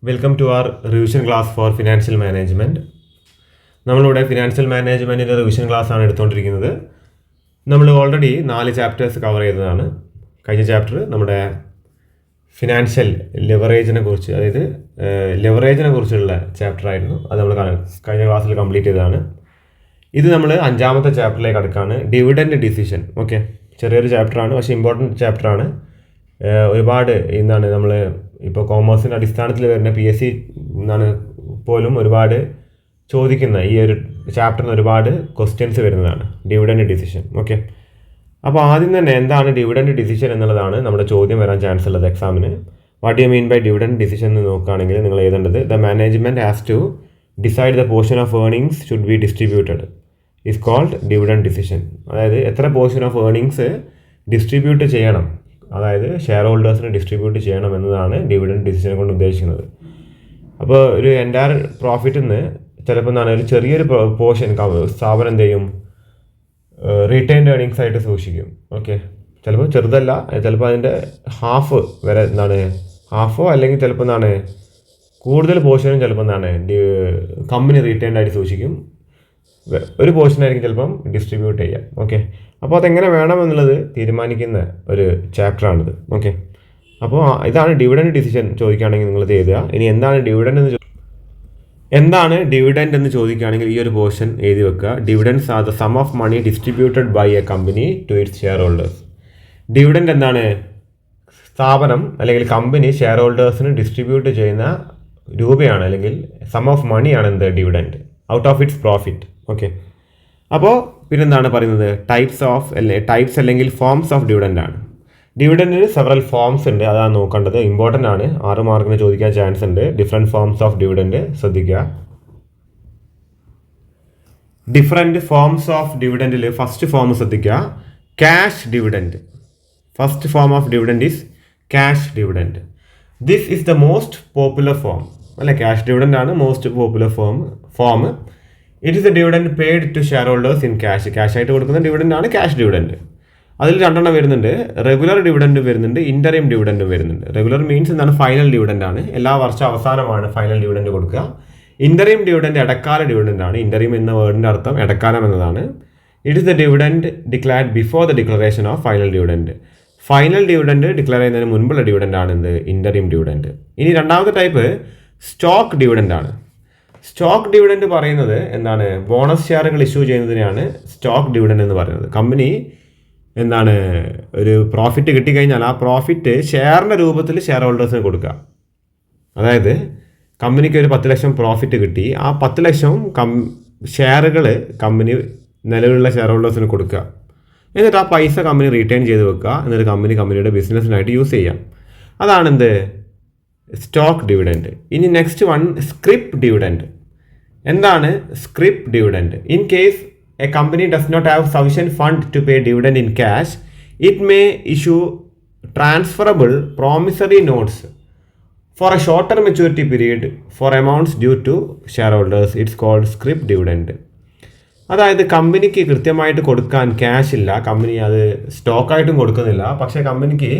Welcome to our revision class for financial management. നമ്മളിവിടെ financial മാനേജ്മെൻറ്റിൻ്റെ revision ക്ലാസ്സാണ് എടുത്തുകൊണ്ടിരിക്കുന്നത്. നമ്മൾ ഓൾറെഡി 4 ചാപ്റ്റേഴ്സ് കവർ ചെയ്തതാണ്. കഴിഞ്ഞ ചാപ്റ്റർ നമ്മുടെ ഫിനാൻഷ്യൽ ലെവറേജിനെ കുറിച്ച്, അതായത് ലെവറേജിനെ കുറിച്ചുള്ള ചാപ്റ്റർ ആയിരുന്നു. അത് നമ്മൾ കഴിഞ്ഞ ക്ലാസ്സിൽ കംപ്ലീറ്റ് ചെയ്തതാണ്. ഇത് നമ്മൾ 5ാമത്തെ ചാപ്റ്ററിലേക്ക് അടുക്കാണ്, ഡിവിഡൻഡ് ഡിസിഷൻ. ഓക്കെ, ചെറിയൊരു ചാപ്റ്ററാണ്, പക്ഷേ ഇമ്പോർട്ടൻറ്റ് ചാപ്റ്ററാണ്. ഒരുപാട് എന്താണ് നമ്മൾ ഇപ്പോൾ കോമേഴ്സിൻ്റെ അടിസ്ഥാനത്തിൽ വരുന്ന PSC എന്നാണ് പോലും ഒരുപാട് ചോദിക്കുന്ന ഈ ഒരു ചാപ്റ്ററിന് ഒരുപാട് ക്വസ്റ്റ്യൻസ് വരുന്നതാണ് ഡിവിഡൻഡ് ഡിസിഷൻ. ഓക്കെ, അപ്പോൾ ആദ്യം തന്നെ എന്താണ് ഡിവിഡൻഡ് ഡിസിഷൻ എന്നുള്ളതാണ് നമ്മുടെ ചോദ്യം വരാൻ ചാൻസ് ഉള്ളത് എക്സാമിന്. What you mean by dividend decision എന്ന് നോക്കുകയാണെങ്കിൽ നിങ്ങൾ എഴുതേണ്ടത് the management has to decide the portion of earnings should be distributed is called dividend decision. അതായത് എത്ര പോർഷൻ ഓഫ് ഏർണിങ്സ് ഡിസ്ട്രിബ്യൂട്ട് ചെയ്യണം, അതായത് ഷെയർ ഹോൾഡേഴ്സിന് ഡിസ്ട്രിബ്യൂട്ട് ചെയ്യണം എന്നതാണ് ഡിവിഡൻഡ് ഡിസിഷനെ കൊണ്ട് ഉദ്ദേശിക്കുന്നത്. അപ്പോൾ ഒരു എൻറ്റയർ പ്രോഫിറ്റിൽ നിന്ന് ചിലപ്പോൾ എന്താണ് ഒരു ചെറിയൊരു പോർഷൻ സ്ഥാപനം എന്ത് ചെയ്യും, റീറ്റെയിൻഡ് ഏർണിങ്സ് ആയിട്ട് സൂക്ഷിക്കും. ഓക്കെ, ചിലപ്പോൾ ചെറുതല്ല, ചിലപ്പോൾ അതിൻ്റെ ഹാഫ് വരെ എന്താണ് ഹാഫോ അല്ലെങ്കിൽ ചിലപ്പോൾ എന്താണ് കൂടുതൽ പോർഷനും ചിലപ്പോൾ എന്താണ് കമ്പനി റീറ്റെയിൻഡ് ആയിട്ട് സൂക്ഷിക്കും. ഒരു പോർഷനായിരിക്കും ചിലപ്പം ഡിസ്ട്രിബ്യൂട്ട് ചെയ്യാം. ഓക്കെ, അപ്പോൾ അതെങ്ങനെ വേണമെന്നുള്ളത് തീരുമാനിക്കുന്ന ഒരു ചാപ്റ്ററാണിത്. ഓക്കെ, അപ്പോൾ ഇതാണ് ഡിവിഡൻഡ് ഡിസിഷൻ ചോദിക്കുകയാണെങ്കിൽ നിങ്ങൾ ഇത് എഴുതുക. ഇനി എന്താണ് ഡിവിഡൻഡ് എന്ന് ചോദിക്കുകയാണെങ്കിൽ ഈ ഒരു പോർഷൻ എഴുതി വെക്കുക. Dividends are the sum of money distributed by a company to its shareholders. Dividend എന്താണ്, സ്ഥാപനം അല്ലെങ്കിൽ കമ്പനി ഷെയർ ഹോൾഡേഴ്സിന് ഡിസ്ട്രിബ്യൂട്ട് ചെയ്യുന്ന രൂപയാണ് അല്ലെങ്കിൽ സം ഓഫ് മണിയാണ് എന്ത് dividend out of its profit. Okay, അപ്പോൾ പിന്നെന്താണ് പറയുന്നത്, ടൈപ്സ് അല്ലെങ്കിൽ ഫോംസ് ഓഫ് ഡിവിഡൻഡ് ആണ്. ഡിവിഡൻഡിന് സെവറൽ ഫോംസ് ഉണ്ട്, അതാണ് നോക്കേണ്ടത്, ഇമ്പോർട്ടൻ്റ് ആണ്, 6 മാർക്കിന് ചോദിക്കാൻ ചാൻസ് ഉണ്ട്. ഡിഫറെൻറ്റ് ഫോംസ് ഓഫ് ഡിവിഡൻഡ് ശ്രദ്ധിക്കുക. ഡിഫറെൻറ്റ് ഫോംസ് ഓഫ് ഡിവിഡൻഡിൽ ഫസ്റ്റ് ഫോം ശ്രദ്ധിക്കുക, cash dividend. First form of dividend is cash dividend. This is the most popular form, അല്ലെ, ക്യാഷ് ഡിവിഡൻഡ് ആണ് most popular form. It is a dividend paid to shareholders in cash. Cash ആയിട്ട് കൊടുക്കുന്ന dividend ആണ് cash dividend. അതിൽ 2 വരുന്നുണ്ട്, regular dividend വരുന്നുണ്ട്, interim dividend വരുന്നുണ്ട്. Regular means എന്താണ്, ഫൈനൽ ഡിവിഡൻഡ് ആണ്, എല്ലാ വർഷം അവസാനമാണ് ഫൈനൽ ഡിവിഡൻഡ് കൊടുക്കുക. ഇൻ്ററിം ഡിവിഡൻഡ് ഇടക്കാല ഡിവിഡൻഡ് ആണ്. ഇൻ്ററിം എന്ന വേർഡിൻ്റെ അർത്ഥം ഇടക്കാലം എന്നതാണ്. It is the dividend declared before the declaration of final dividend. Final dividend declare ചെയ്യുന്നതിന് മുൻപുള്ള ഡിവിഡൻഡ് ആണ് എന്ത്, ഇൻ്ററിം ഡിവിഡൻഡ്. ഇനി രണ്ടാമത്തെ ടൈപ്പ് സ്റ്റോക്ക് ഡിവിഡൻഡ് ആണ്. സ്റ്റോക്ക് ഡിവിഡൻഡ് പറയുന്നത് എന്താണ്, ബോണസ് ഷെയറുകൾ ഇഷ്യൂ ചെയ്യുന്നതിനാണ് സ്റ്റോക്ക് ഡിവിഡൻഡ് എന്ന് പറയുന്നത്. കമ്പനി എന്താണ് ഒരു പ്രോഫിറ്റ് കിട്ടിക്കഴിഞ്ഞാൽ ആ പ്രോഫിറ്റ് ഷെയറിൻ്റെ രൂപത്തിൽ ഷെയർ ഹോൾഡേഴ്സിന് കൊടുക്കുക. അതായത് കമ്പനിക്ക് ഒരു 10 ലക്ഷം പ്രോഫിറ്റ് കിട്ടി, ആ 10 ലക്ഷം ഷെയറുകൾ കമ്പനി നിലവിലുള്ള ഷെയർ ഹോൾഡേഴ്സിന് കൊടുക്കുക. എന്നിട്ട് ആ പൈസ കമ്പനി റീറ്റെയിൻ ചെയ്ത് വെക്കുക, എന്നിട്ട് കമ്പനിയുടെ ബിസിനസ്സിനായിട്ട് യൂസ് ചെയ്യാം. അതാണെന്ത്, സ്റ്റോക്ക് ഡിവിഡൻഡ്. ഇനി നെക്സ്റ്റ് വൺ, സ്ക്രിപ്പ് ഡിവിഡൻഡ്. എന്താണ് scrip dividend? In case a company does not have sufficient fund to pay dividend in cash, it may issue transferable promissory notes for a shorter maturity period for amounts due to shareholders. It's called scrip dividend. അതായത് കമ്പനിക്ക് കൃത്യമായിട്ട് കൊടുക്കാൻ cash ഇല്ല, company അത് സ്റ്റോക്കായിട്ടും കൊടുക്കുന്നില്ല, പക്ഷേ കമ്പനിക്ക്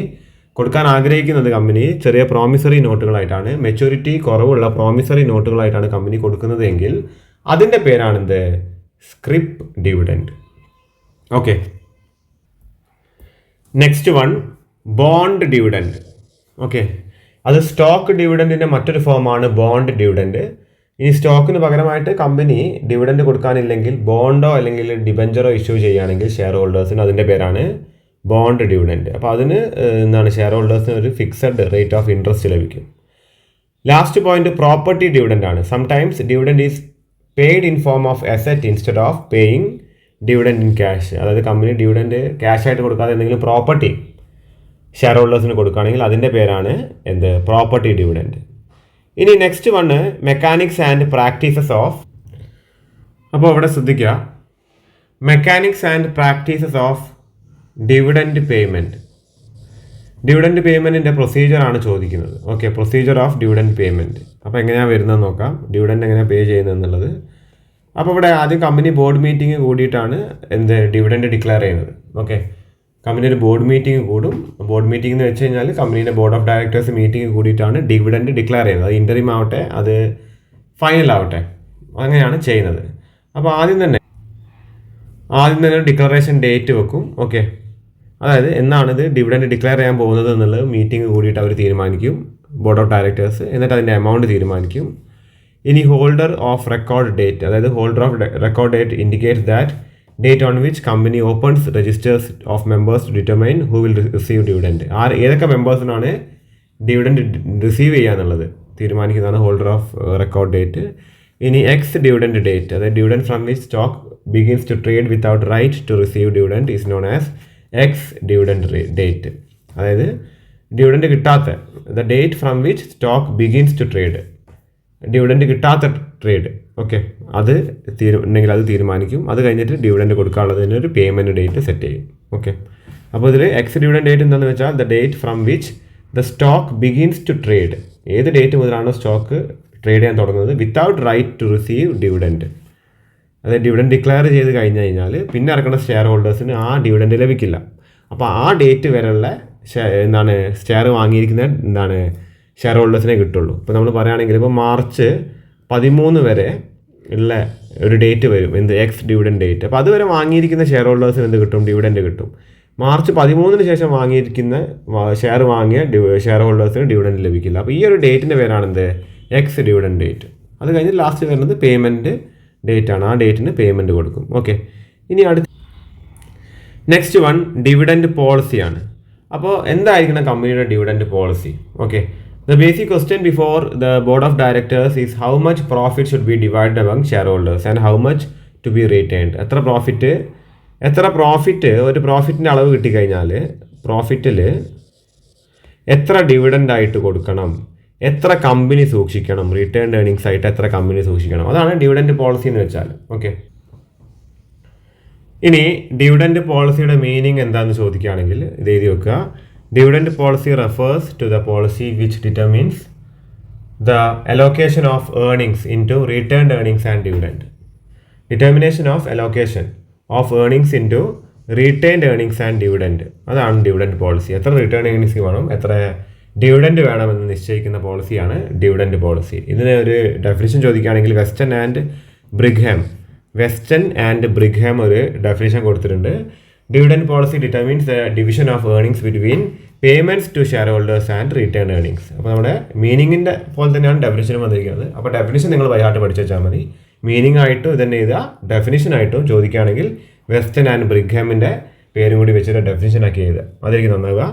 കൊടുക്കാൻ ആഗ്രഹിക്കുന്നത് കമ്പനി ചെറിയ പ്രോമിസറി നോട്ടുകളായിട്ടാണ്, മെച്യൂരിറ്റി കുറവുള്ള പ്രോമിസറി നോട്ടുകളായിട്ടാണ് കമ്പനി കൊടുക്കുന്നത് എങ്കിൽ അതിൻ്റെ പേരാണെന്ത്, scrip dividend. Okay, next one, bond dividend. Okay, അത് സ്റ്റോക്ക് ഡിവിഡൻഡിൻ്റെ മറ്റൊരു ഫോമാണ് ബോണ്ട് ഡിവിഡൻഡ്. ഇനി സ്റ്റോക്കിന് പകരമായിട്ട് കമ്പനി ഡിവിഡൻഡ് കൊടുക്കാനില്ലെങ്കിൽ ബോണ്ടോ അല്ലെങ്കിൽ ഡിബഞ്ചറോ ഇഷ്യൂ ചെയ്യുകയാണെങ്കിൽ ഷെയർ ഹോൾഡേഴ്സിന് അതിൻ്റെ പേരാണ് ബോണ്ട് ഡിവിഡൻഡ്. അപ്പോൾ അതിന് എന്താണ് ഷെയർ ഹോൾഡേഴ്സിന് ഒരു ഫിക്സഡ് റേറ്റ് ഓഫ് ഇൻട്രസ്റ്റ് ലഭിക്കും. ലാസ്റ്റ് പോയിന്റ്, പ്രോപ്പർട്ടി ഡിവിഡൻഡ് ആണ്. Sometimes dividend is paid in form of asset instead of paying dividend in cash. അതായത് കമ്പനി ഡിവിഡൻഡ് ക്യാഷ് ആയിട്ട് കൊടുക്കാതെ എന്തെങ്കിലും പ്രോപ്പർട്ടി ഷെയർ ഹോൾഡേഴ്സിന് കൊടുക്കുകയാണെങ്കിൽ അതിൻ്റെ പേരാണ് എന്ത്, പ്രോപ്പർട്ടി ഡിവിഡൻഡ്. ഇനി next one, mechanics and practices of. അപ്പോൾ ഇവിടെ ശ്രദ്ധിക്കുക, mechanics and practices of dividend payment. Dividend പേയ്മെൻറ്റിൻ്റെ പ്രൊസീജിയറാണ് ചോദിക്കുന്നത്. Okay, procedure of dividend payment. അപ്പോൾ എങ്ങനെയാണ് വരുന്നത് നോക്കാം, ഡിവിഡൻഡ് എങ്ങനെയാണ് പേ ചെയ്യുന്നത് എന്നുള്ളത്. അപ്പോൾ ഇവിടെ ആദ്യം കമ്പനി ബോർഡ് മീറ്റിംഗ് കൂടിയിട്ടാണ് ഡിവിഡൻഡ് ഡിക്ലെയർ ചെയ്യുന്നത്. ഓക്കെ, കമ്പനി ഒരു ബോർഡ് മീറ്റിംഗ് കൂടും. ബോർഡ് മീറ്റിംഗ് എന്ന് വെച്ച് കഴിഞ്ഞാൽ കമ്പനീൻ്റെ ബോർഡ് ഓഫ് ഡയറക്ടേഴ്സ് മീറ്റിംഗ് കൂടിയിട്ടാണ് ഡിവിഡൻഡ് ഡിക്ലെയർ ചെയ്യുന്നത്. അത് ഇൻ്ററിം ആവട്ടെ, അത് ഫൈനൽ ആവട്ടെ, അങ്ങനെയാണ് ചെയ്യുന്നത്. അപ്പോൾ ആദ്യം തന്നെ ഡിക്ലറേഷൻ ഡേറ്റ് വെക്കും. ഓക്കെ, അതായത് എന്നാണിത് ഡിവിഡൻഡ് ഡിക്ലെയർ ചെയ്യാൻ പോകുന്നത് എന്നുള്ളത് മീറ്റിംഗ് കൂടിയിട്ട് അവർ തീരുമാനിക്കും, ബോർഡ് ഓഫ് ഡയറക്ടേഴ്സ്. എന്നിട്ട് അതിൻ്റെ എമൗണ്ട് തീരുമാനിക്കും. ഇനി ഹോൾഡർ ഓഫ് റെക്കോർഡ് ഡേറ്റ്, അതായത് holder of record date indicates that date on which company opens registers of members to determine who will receive dividend. ഏതൊക്കെ മെമ്പേഴ്സിനാണ് ഡിവിഡൻഡ് റിസീവ് ചെയ്യുക എന്നുള്ളത് തീരുമാനിക്കുന്നതാണ് ഹോൾഡർ ഓഫ് റെക്കോർഡ് ഡേറ്റ്. ഇനി ex dividend date, അതായത് dividend from which stock begins to trade without right to receive dividend is known as ex dividend date. അതായത് dividend കിട്ടാത്ത, the date from which stock begins to trade, dividend കിട്ടാത്ത trade. Okay, അത് ഉണ്ടെങ്കിൽ അത് തീരുമാനിക്കും. അത് കഴിഞ്ഞിട്ട് ഡിവിഡൻഡ് കൊടുക്കാനുള്ളതിന് ഒരു പേയ്മെൻറ്റ് ഡേറ്റ് സെറ്റ് ചെയ്യും. ഓക്കെ, അപ്പോൾ ഇതിൽ എക്സ് ഡിവിഡൻഡ് ഡേറ്റ് എന്താണെന്ന് വെച്ചാൽ the date from which the stock begins to trade, ഏത് ഡേറ്റ് മുതലാണോ സ്റ്റോക്ക് ട്രേഡ് ചെയ്യാൻ തുടങ്ങുന്നത് without right to receive dividend. അതായത് ഡിവിഡൻഡ് ഡിക്ലെയർ ചെയ്ത് കഴിഞ്ഞ് കഴിഞ്ഞാൽ പിന്നെ ഇറക്കുന്ന ഷെയർ ഹോൾഡേഴ്സിന് ആ ഡിവിഡൻഡ് ലഭിക്കില്ല. അപ്പോൾ ആ ഡേറ്റ് വരെയുള്ള ഷെയർ വാങ്ങിയിരിക്കുന്ന ഷെയർ ഹോൾഡേഴ്സിനെ കിട്ടുള്ളൂ. ഇപ്പോൾ നമ്മൾ പറയുകയാണെങ്കിൽ ഇപ്പോൾ മാർച്ച് 13 വരെ ഉള്ള ഒരു ഡേറ്റ് വരും, എന്ത് എക്സ് ഡിവിഡൻഡ് ഡേറ്റ്. അപ്പോൾ അതുവരെ വാങ്ങിയിരിക്കുന്ന ഷെയർ ഹോൾഡേഴ്സിന് എന്ത് കിട്ടും? ഡിവിഡൻഡ് കിട്ടും. മാർച്ച് 13 ശേഷം വാങ്ങിയിരിക്കുന്ന ഷെയർ വാങ്ങിയ ഷെയർ ഹോൾഡേഴ്സിന് ഡിവിഡൻഡ് ലഭിക്കില്ല. അപ്പോൾ ഈ ഒരു ഡേറ്റിൻ്റെ പേരാണ് എന്ത്? X dividend date. അത് കഴിഞ്ഞ് ലാസ്റ്റ് വരുന്നത് പേയ്മെൻറ്റ് ഡേറ്റ് ആണ്. ആ ഡേറ്റിന് പേയ്മെൻറ്റ് കൊടുക്കും. ഓക്കെ, ഇനി നെക്സ്റ്റ് വൺ ഡിവിഡൻഡ് പോളിസിയാണ്. അപ്പോൾ എന്തായിരിക്കണം കമ്പനിയുടെ dividend policy? Okay, the basic question before the board of directors is how much profit should be divided among shareholders and how much to be retained. എത്ര profit ഒരു പ്രോഫിറ്റിൻ്റെ അളവ് കിട്ടിക്കഴിഞ്ഞാൽ പ്രോഫിറ്റിൽ എത്ര dividend ആയിട്ട് കൊടുക്കണം, എത്ര കമ്പനി സൂക്ഷിക്കണം, റിട്ടേൺ ഏർണിങ്സ് ആയിട്ട് എത്ര കമ്പനി സൂക്ഷിക്കണം, അതാണ് ഡിവിഡൻഡ് പോളിസി എന്ന് വെച്ചാൽ. ഓക്കെ, ഇനി ഡിവിഡൻഡ് പോളിസിയുടെ മീനിങ് എന്താണെന്ന് ചോദിക്കുകയാണെങ്കിൽ ഇത് എഴുതി വെക്കുക. Dividend policy refers to the policy which determines the allocation of earnings into retained earnings and dividend. Determination of allocation of earnings into retained earnings and dividend. അതാണ് ഡിവിഡൻഡ് പോളിസി. എത്ര return earnings വേണം, എത്ര dividend വേണമെന്ന് നിശ്ചയിക്കുന്ന പോളിസിയാണ് dividend policy. ഇതിന് ഒരു definition ചോദിക്കുകയാണെങ്കിൽ Weston and ബ്രിഗ്ഹാം ഒരു ഡെഫിനിഷൻ കൊടുത്തിട്ടുണ്ട്. Dividend policy determines the division of earnings between payments to shareholders and retained earnings. അപ്പോൾ നമ്മുടെ മീനിങ്ങിൻ്റെ പോലെ തന്നെയാണ് ഡെഫിനിഷനും വന്നിരിക്കുന്നത്. അപ്പോൾ ഡെഫിനിഷൻ നിങ്ങൾ ബൈഹാർട്ട് പഠിച്ചു വെച്ചാൽ മതി. മീനിങ് ആയിട്ടും ഇതന്നെ എഴുതുക, ഡെഫിനിഷൻ ആയിട്ടും ചോദിക്കുകയാണെങ്കിൽ വെസ്റ്റൺ ആൻഡ് ബ്രിഗ്ഹാമിൻ്റെ പേരും കൂടി വെച്ചിട്ട് ഡെഫിനിഷൻ ആക്കി എഴുതുക. അതായിരിക്കും നന്നാവുക.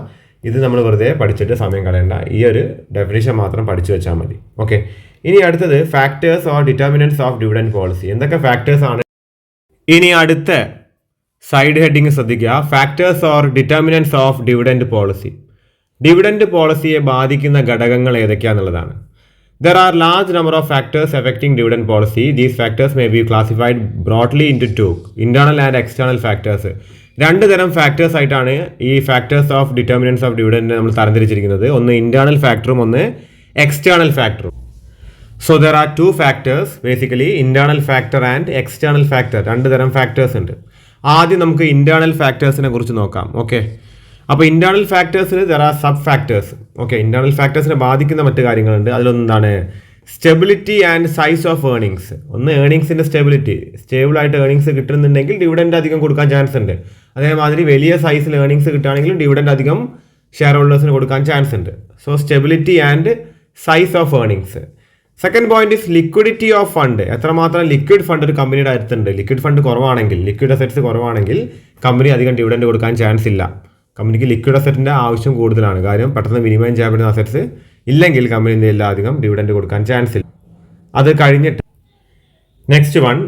ഇത് നമ്മൾ വെറുതെ പഠിച്ചിട്ട് സമയം കളയണ്ട, ഈ ഒരു ഡെഫിനിഷൻ മാത്രം പഠിച്ചു വെച്ചാൽ മതി. ഓക്കെ, ഇനി അടുത്തത് factors or determinants of dividend policy. എന്തൊക്കെ ഫാക്ടേഴ്സ് ആണ്? ഇനി അടുത്ത സൈഡ് ഹെഡിങ് ശ്രദ്ധിക്കുക. Factors or determinants of dividend policy. Dividend പോളിസിയെ ബാധിക്കുന്ന ഘടകങ്ങൾ ഏതൊക്കെയാണെന്നുള്ളതാണ്. There are large number of factors affecting dividend policy. These factors may be classified broadly into two, internal and external factors. രണ്ട് തരം ഫാക്ടേഴ്സ് ആയിട്ടാണ് ഈ factors of determinants of dividend നമ്മൾ തരംതിരിച്ചിരിക്കുന്നത്. ഒന്ന് ഇന്റേണൽ ഫാക്ടറും ഒന്ന് എക്സ്റ്റേണൽ ഫാക്ടറും. So there are two factors basically, internal factor and external factor. രണ്ട് തരം ഫാക്ടേഴ്സ് ഉണ്ട്. ആദ്യം നമുക്ക് ഇന്റേണൽ ഫാക്ടേഴ്സിനെ കുറിച്ച് നോക്കാം. ഓക്കെ, അപ്പോൾ ഇന്റേണൽ ഫാക്ടേഴ്സിൽ there are sub factors. Okay, internal ഫാക്ടേഴ്സിനെ ബാധിക്കുന്ന മറ്റു കാര്യങ്ങളുണ്ട്. അതിലൊന്നാണ് stability and size of earnings. ഒന്ന് ഏർണിങ്സിൻ്റെ സ്റ്റെബിലിറ്റി, സ്റ്റേബിളായിട്ട് ഏർണിങ്സ് കിട്ടുന്നുണ്ടെങ്കിൽ ഡിവിഡൻഡ് അധികം കൊടുക്കാൻ ചാൻസ് ഉണ്ട്. അതേമാതിരി വലിയ സൈസിൽ ഏർണിങ്സ് കിട്ടുകയാണെങ്കിലും ഡിവിഡൻഡ് അധികം ഷെയർ ഹോൾഡേഴ്സിന് കൊടുക്കാൻ ചാൻസ് ഉണ്ട്. So stability and size of earnings. Second point is liquidity of fund. എത്രമാത്രം ലിക്വിഡ് ഫണ്ട് ഒരു കമ്പനിയുടെ അടുത്തുണ്ട്. ലിക്വിഡ് ഫണ്ട് കുറവാണെങ്കിൽ, ലിക്വിഡ് അസറ്റ്സ് കുറവാണെങ്കിൽ കമ്പനി അധികം ഡിവിഡൻഡ് കൊടുക്കാൻ ചാൻസ് ഇല്ല. കമ്പനിക്ക് ലിക്വിഡ് അസറ്റിൻ്റെ ആവശ്യം കൂടുതലാണ്. കാര്യം പെട്ടെന്ന് വിനിമയം ചെയ്യാൻ പറ്റുന്ന അസറ്റ്സ് ഇല്ലെങ്കിൽ കമ്പനി എന്തെങ്കിലും അധികം ഡിവിഡൻഡ് കൊടുക്കാൻ ചാൻസ് ഇല്ല. അത് കഴിഞ്ഞിട്ട് next one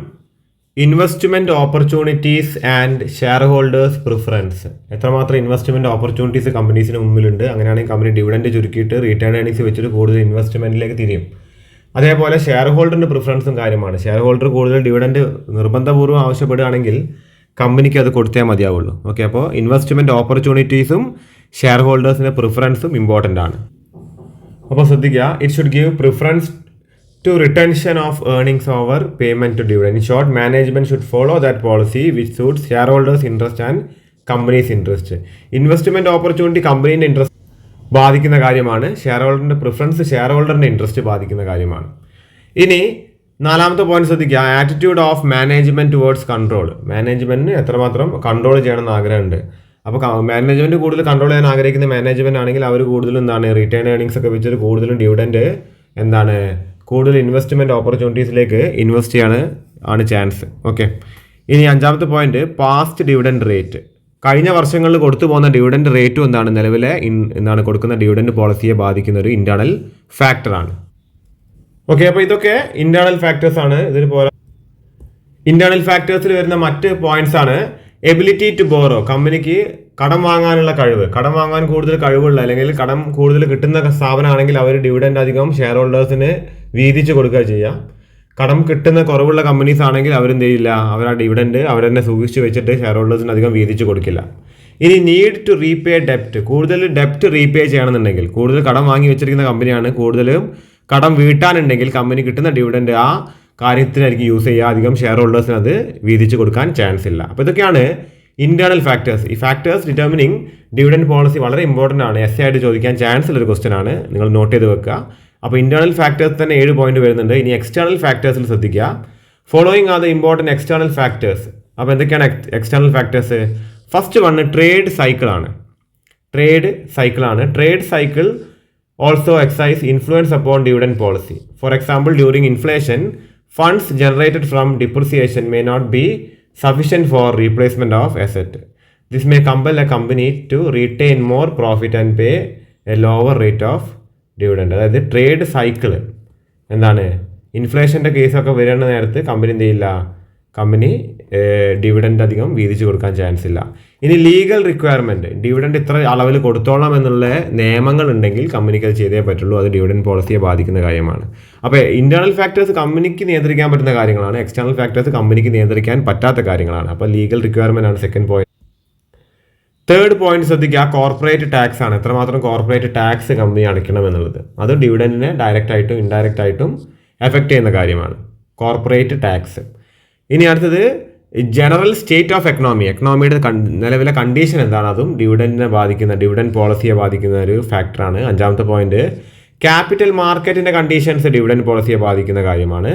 investment opportunities and shareholders preference. എത്രമാത്രം ഇൻവെസ്റ്റ്മെൻറ്റ് ഓപ്പർച്യൂണിറ്റീസ് കമ്പനീസിന് മുമ്പിലുണ്ട്. അങ്ങനെയാണെങ്കിൽ കമ്പനി ഡിവിഡൻഡ് ചുരുക്കിയിട്ട് റിട്ടേൺ ഏർണിങ്സ് വെച്ചിട്ട് കൂടുതൽ ഇൻവെസ്റ്റ്മെൻറ്റിലേക്ക് തിരിയും. അതേപോലെ ഷെയർ ഹോൾഡറിൻ്റെ പ്രിഫറൻസും കാര്യമാണ്. ഷെയർ ഹോൾഡർ കൂടുതൽ ഡിവിഡൻഡ് നിർബന്ധപൂർവ്വം ആവശ്യപ്പെടുകയാണെങ്കിൽ കമ്പനിക്ക് അത് കൊടുത്തേ മതിയാവുള്ളൂ. ഓക്കെ, അപ്പോൾ ഇൻവെസ്റ്റ്മെൻറ്റ് ഓപ്പർച്യൂണിറ്റീസും ഷെയർ ഹോൾഡേഴ്സിൻ്റെ പ്രിഫറൻസും ഇമ്പോർട്ടൻ്റ് ആണ്. അപ്പോൾ ശ്രദ്ധിക്കുക, it should give preference to retention of earnings over payment to dividend. In short, management should follow that policy which suits shareholders interest and company's interest. Investment opportunity കമ്പനീൻ്റെ interest ബാധിക്കുന്ന കാര്യമാണ്. Share ഹോൾഡറിന്റെ preference share ഹോൾഡറിന്റെ interest ബാധിക്കുന്ന കാര്യമാണ്. ഇനി നാലാമത്തെ point ശ്രദ്ധിക്കുക, attitude of management towards control. മാനേജ്മെന്റിന് എത്രമാത്രം കൺട്രോൾ ചെയ്യണമെന്ന് ആഗ്രഹമുണ്ട്. അപ്പോൾ മാനേജ്മെന്റ് കൂടുതൽ കൺട്രോൾ ചെയ്യാൻ ആഗ്രഹിക്കുന്ന മാനേജ്മെന്റ് ആണെങ്കിൽ അവർ കൂടുതലും എന്താണ് റിട്ടേൺ ഏർണിംഗ്സ് ഒക്കെ വെച്ചിട്ട് കൂടുതലും ഡിവിഡൻഡ് എന്താണ് കൂടുതൽ ഇൻവെസ്റ്റ്മെന്റ് ഓപ്പർച്യൂണിറ്റീസിലേക്ക് ഇൻവെസ്റ്റ് ആണ് ചാൻസ്. ഓക്കെ, ഇനി അഞ്ചാമത്തെ പോയിന്റ് പാസ്റ്റ് ഡിവിഡൻഡ് റേറ്റ്. കഴിഞ്ഞ വർഷങ്ങളിൽ കൊടുത്തു പോകുന്ന ഡിവിഡൻഡ് റേറ്റും എന്താണ് നിലവിലെ കൊടുക്കുന്ന ഡിവിഡൻഡ് പോളിസിയെ ബാധിക്കുന്ന ഒരു ഇന്റേണൽ ഫാക്ടറാണ്. ഓക്കെ, അപ്പോൾ ഇതൊക്കെ ഇന്റേണൽ ഫാക്ടേഴ്സ് ആണ്. ഇതിന് പോലെ ഇന്റേണൽ ഫാക്ടേഴ്സിൽ വരുന്ന മറ്റ് പോയിന്റ്സ് ആണ് എബിലിറ്റി ടു ബോറോ. കമ്പനിക്ക് കടം വാങ്ങാനുള്ള കഴിവ്, കടം വാങ്ങാൻ കൂടുതൽ കഴിവുള്ള അല്ലെങ്കിൽ കടം കൂടുതൽ കിട്ടുന്ന സ്ഥാപനമാണെങ്കിൽ അവർ ഡിവിഡൻഡ് അധികം ഷെയർ ഹോൾഡേഴ്സിന് വീതിച്ച് കൊടുക്കുക ചെയ്യുക. കടം കിട്ടുന്ന കുറവുള്ള കമ്പനീസ് ആണെങ്കിൽ അവരെന്ത് ചെയ്യില്ല, അവർ ആ ഡിവിഡൻഡ് അവർ തന്നെ സൂക്ഷിച്ച് വെച്ചിട്ട് ഷെയർ ഹോൾഡേഴ്സിന് അധികം വീതിച്ച് കൊടുക്കില്ല. ഇനി നീഡ് ടു റീപേ ഡെപ്റ്റ്. കൂടുതൽ ഡെപ്റ്റ് റീപേ ചെയ്യണമെന്നുണ്ടെങ്കിൽ, കൂടുതൽ കടം വാങ്ങി വെച്ചിരിക്കുന്ന കമ്പനിയാണ്, കൂടുതലും കടം വീട്ടാനുണ്ടെങ്കിൽ കമ്പനി കിട്ടുന്ന ഡിവിഡൻഡ് ആ കാര്യത്തിനായിരിക്കും യൂസ് ചെയ്യുക. അധികം ഷെയർ ഹോൾഡേഴ്സിന് അത് വീതിച്ച് കൊടുക്കാൻ ചാൻസ് ഇല്ല. അപ്പോൾ ഇതൊക്കെയാണ് ഇന്റേണൽ ഫാക്ടേഴ്സ്. ഈ ഫാക്ടേഴ്സ് ഡിറ്റർമിനിങ് ഡിവിഡൻഡ് പോളിസി വളരെ ഇമ്പോർട്ടൻ്റ് ആണ്. എസ് ആയിട്ട് ചോദിക്കാൻ ചാൻസ് ഉള്ളൊരു ക്വസ്റ്റൻ ആണ്, നിങ്ങൾ നോട്ട് ചെയ്ത് വെക്കുക. അപ്പോൾ ഇന്റേണൽ ഫാക്ടേഴ്സ് തന്നെ 7 പോയിന്റ് വരുന്നുണ്ട്. ഇനി എക്സ്റ്റേണൽ ഫാക്ടേഴ്സിൽ ശ്രദ്ധിക്കുക. Following are the important external factors. അപ്പോൾ എന്തൊക്കെയാണ് external factors? First one trade സൈക്കിളാണ്. Trade cycle also exercise influence upon dividend policy. For example, during inflation funds generated from depreciation may not be sufficient for replacement of asset. This may compel a company to retain more profit and pay a lower rate of dividend. അതായത് trade cycle എന്താണ്, ഇൻഫ്ലേഷൻ്റെ കേസൊക്കെ വരുന്ന നേരത്ത് company എന്ത് ചെയ്യില്ല, company dividend അധികം വീതിച്ച് കൊടുക്കാൻ chance ഇല്ല. ഇനി ലീഗൽ റിക്വയർമെൻറ്റ്, ഡിവിഡൻഡ് ഇത്ര അളവിൽ കൊടുത്തോളാം എന്നുള്ള നിയമങ്ങൾ ഉണ്ടെങ്കിൽ കമ്പനിക്ക് അത് ചെയ്തേ പറ്റുള്ളൂ. അത് ഡിവിഡൻഡ് പോളിസിയെ ബാധിക്കുന്ന കാര്യമാണ്. അപ്പോൾ ഇന്റേണൽ ഫാക്ടേഴ്സ് കമ്പനിക്ക് നിയന്ത്രിക്കാൻ പറ്റുന്ന കാര്യങ്ങളാണ്, എക്സ്റ്റേണൽ ഫാക്ടേഴ്സ് കമ്പനിക്ക് നിയന്ത്രിക്കാൻ പറ്റാത്ത കാര്യങ്ങളാണ്. അപ്പോൾ ലീഗൽ റിക്വയർമെൻ്റ് ആണ് സെക്കൻഡ് പോയിന്റ്. തേർഡ് പോയിന്റ് ശ്രദ്ധിക്കുക, കോർപ്പറേറ്റ് ടാക്സ് ആണ്. എത്രമാത്രം കോർപ്പറേറ്റ് ടാക്സ് കമ്പനി അടയ്ക്കണം എന്നുള്ളത്. അത് ഡിവിഡൻഡിനെ ഡയറക്റ്റ് ആയിട്ടും ഇൻഡയറക്റ്റ് ആയിട്ടും എഫക്റ്റ് ചെയ്യുന്ന കാര്യമാണ്, കോർപ്പറേറ്റ് ടാക്സ്. ഇനി അടുത്തത് ജനറൽ സ്റ്റേറ്റ് ഓഫ് എക്കണോമിയുടെ നിലവിലെ കണ്ടീഷൻ എന്താണ്, അതും ഡിവിഡൻഡിനെ ബാധിക്കുന്ന, ഡിവിഡൻഡ് പോളിസിയെ ബാധിക്കുന്ന ഒരു ഫാക്ടറാണ്. അഞ്ചാമത്തെ പോയിന്റ് ക്യാപിറ്റൽ മാർക്കറ്റിന്റെ കണ്ടീഷൻസ് ഡിവിഡൻഡ് പോളിസിയെ ബാധിക്കുന്ന കാര്യമാണ്.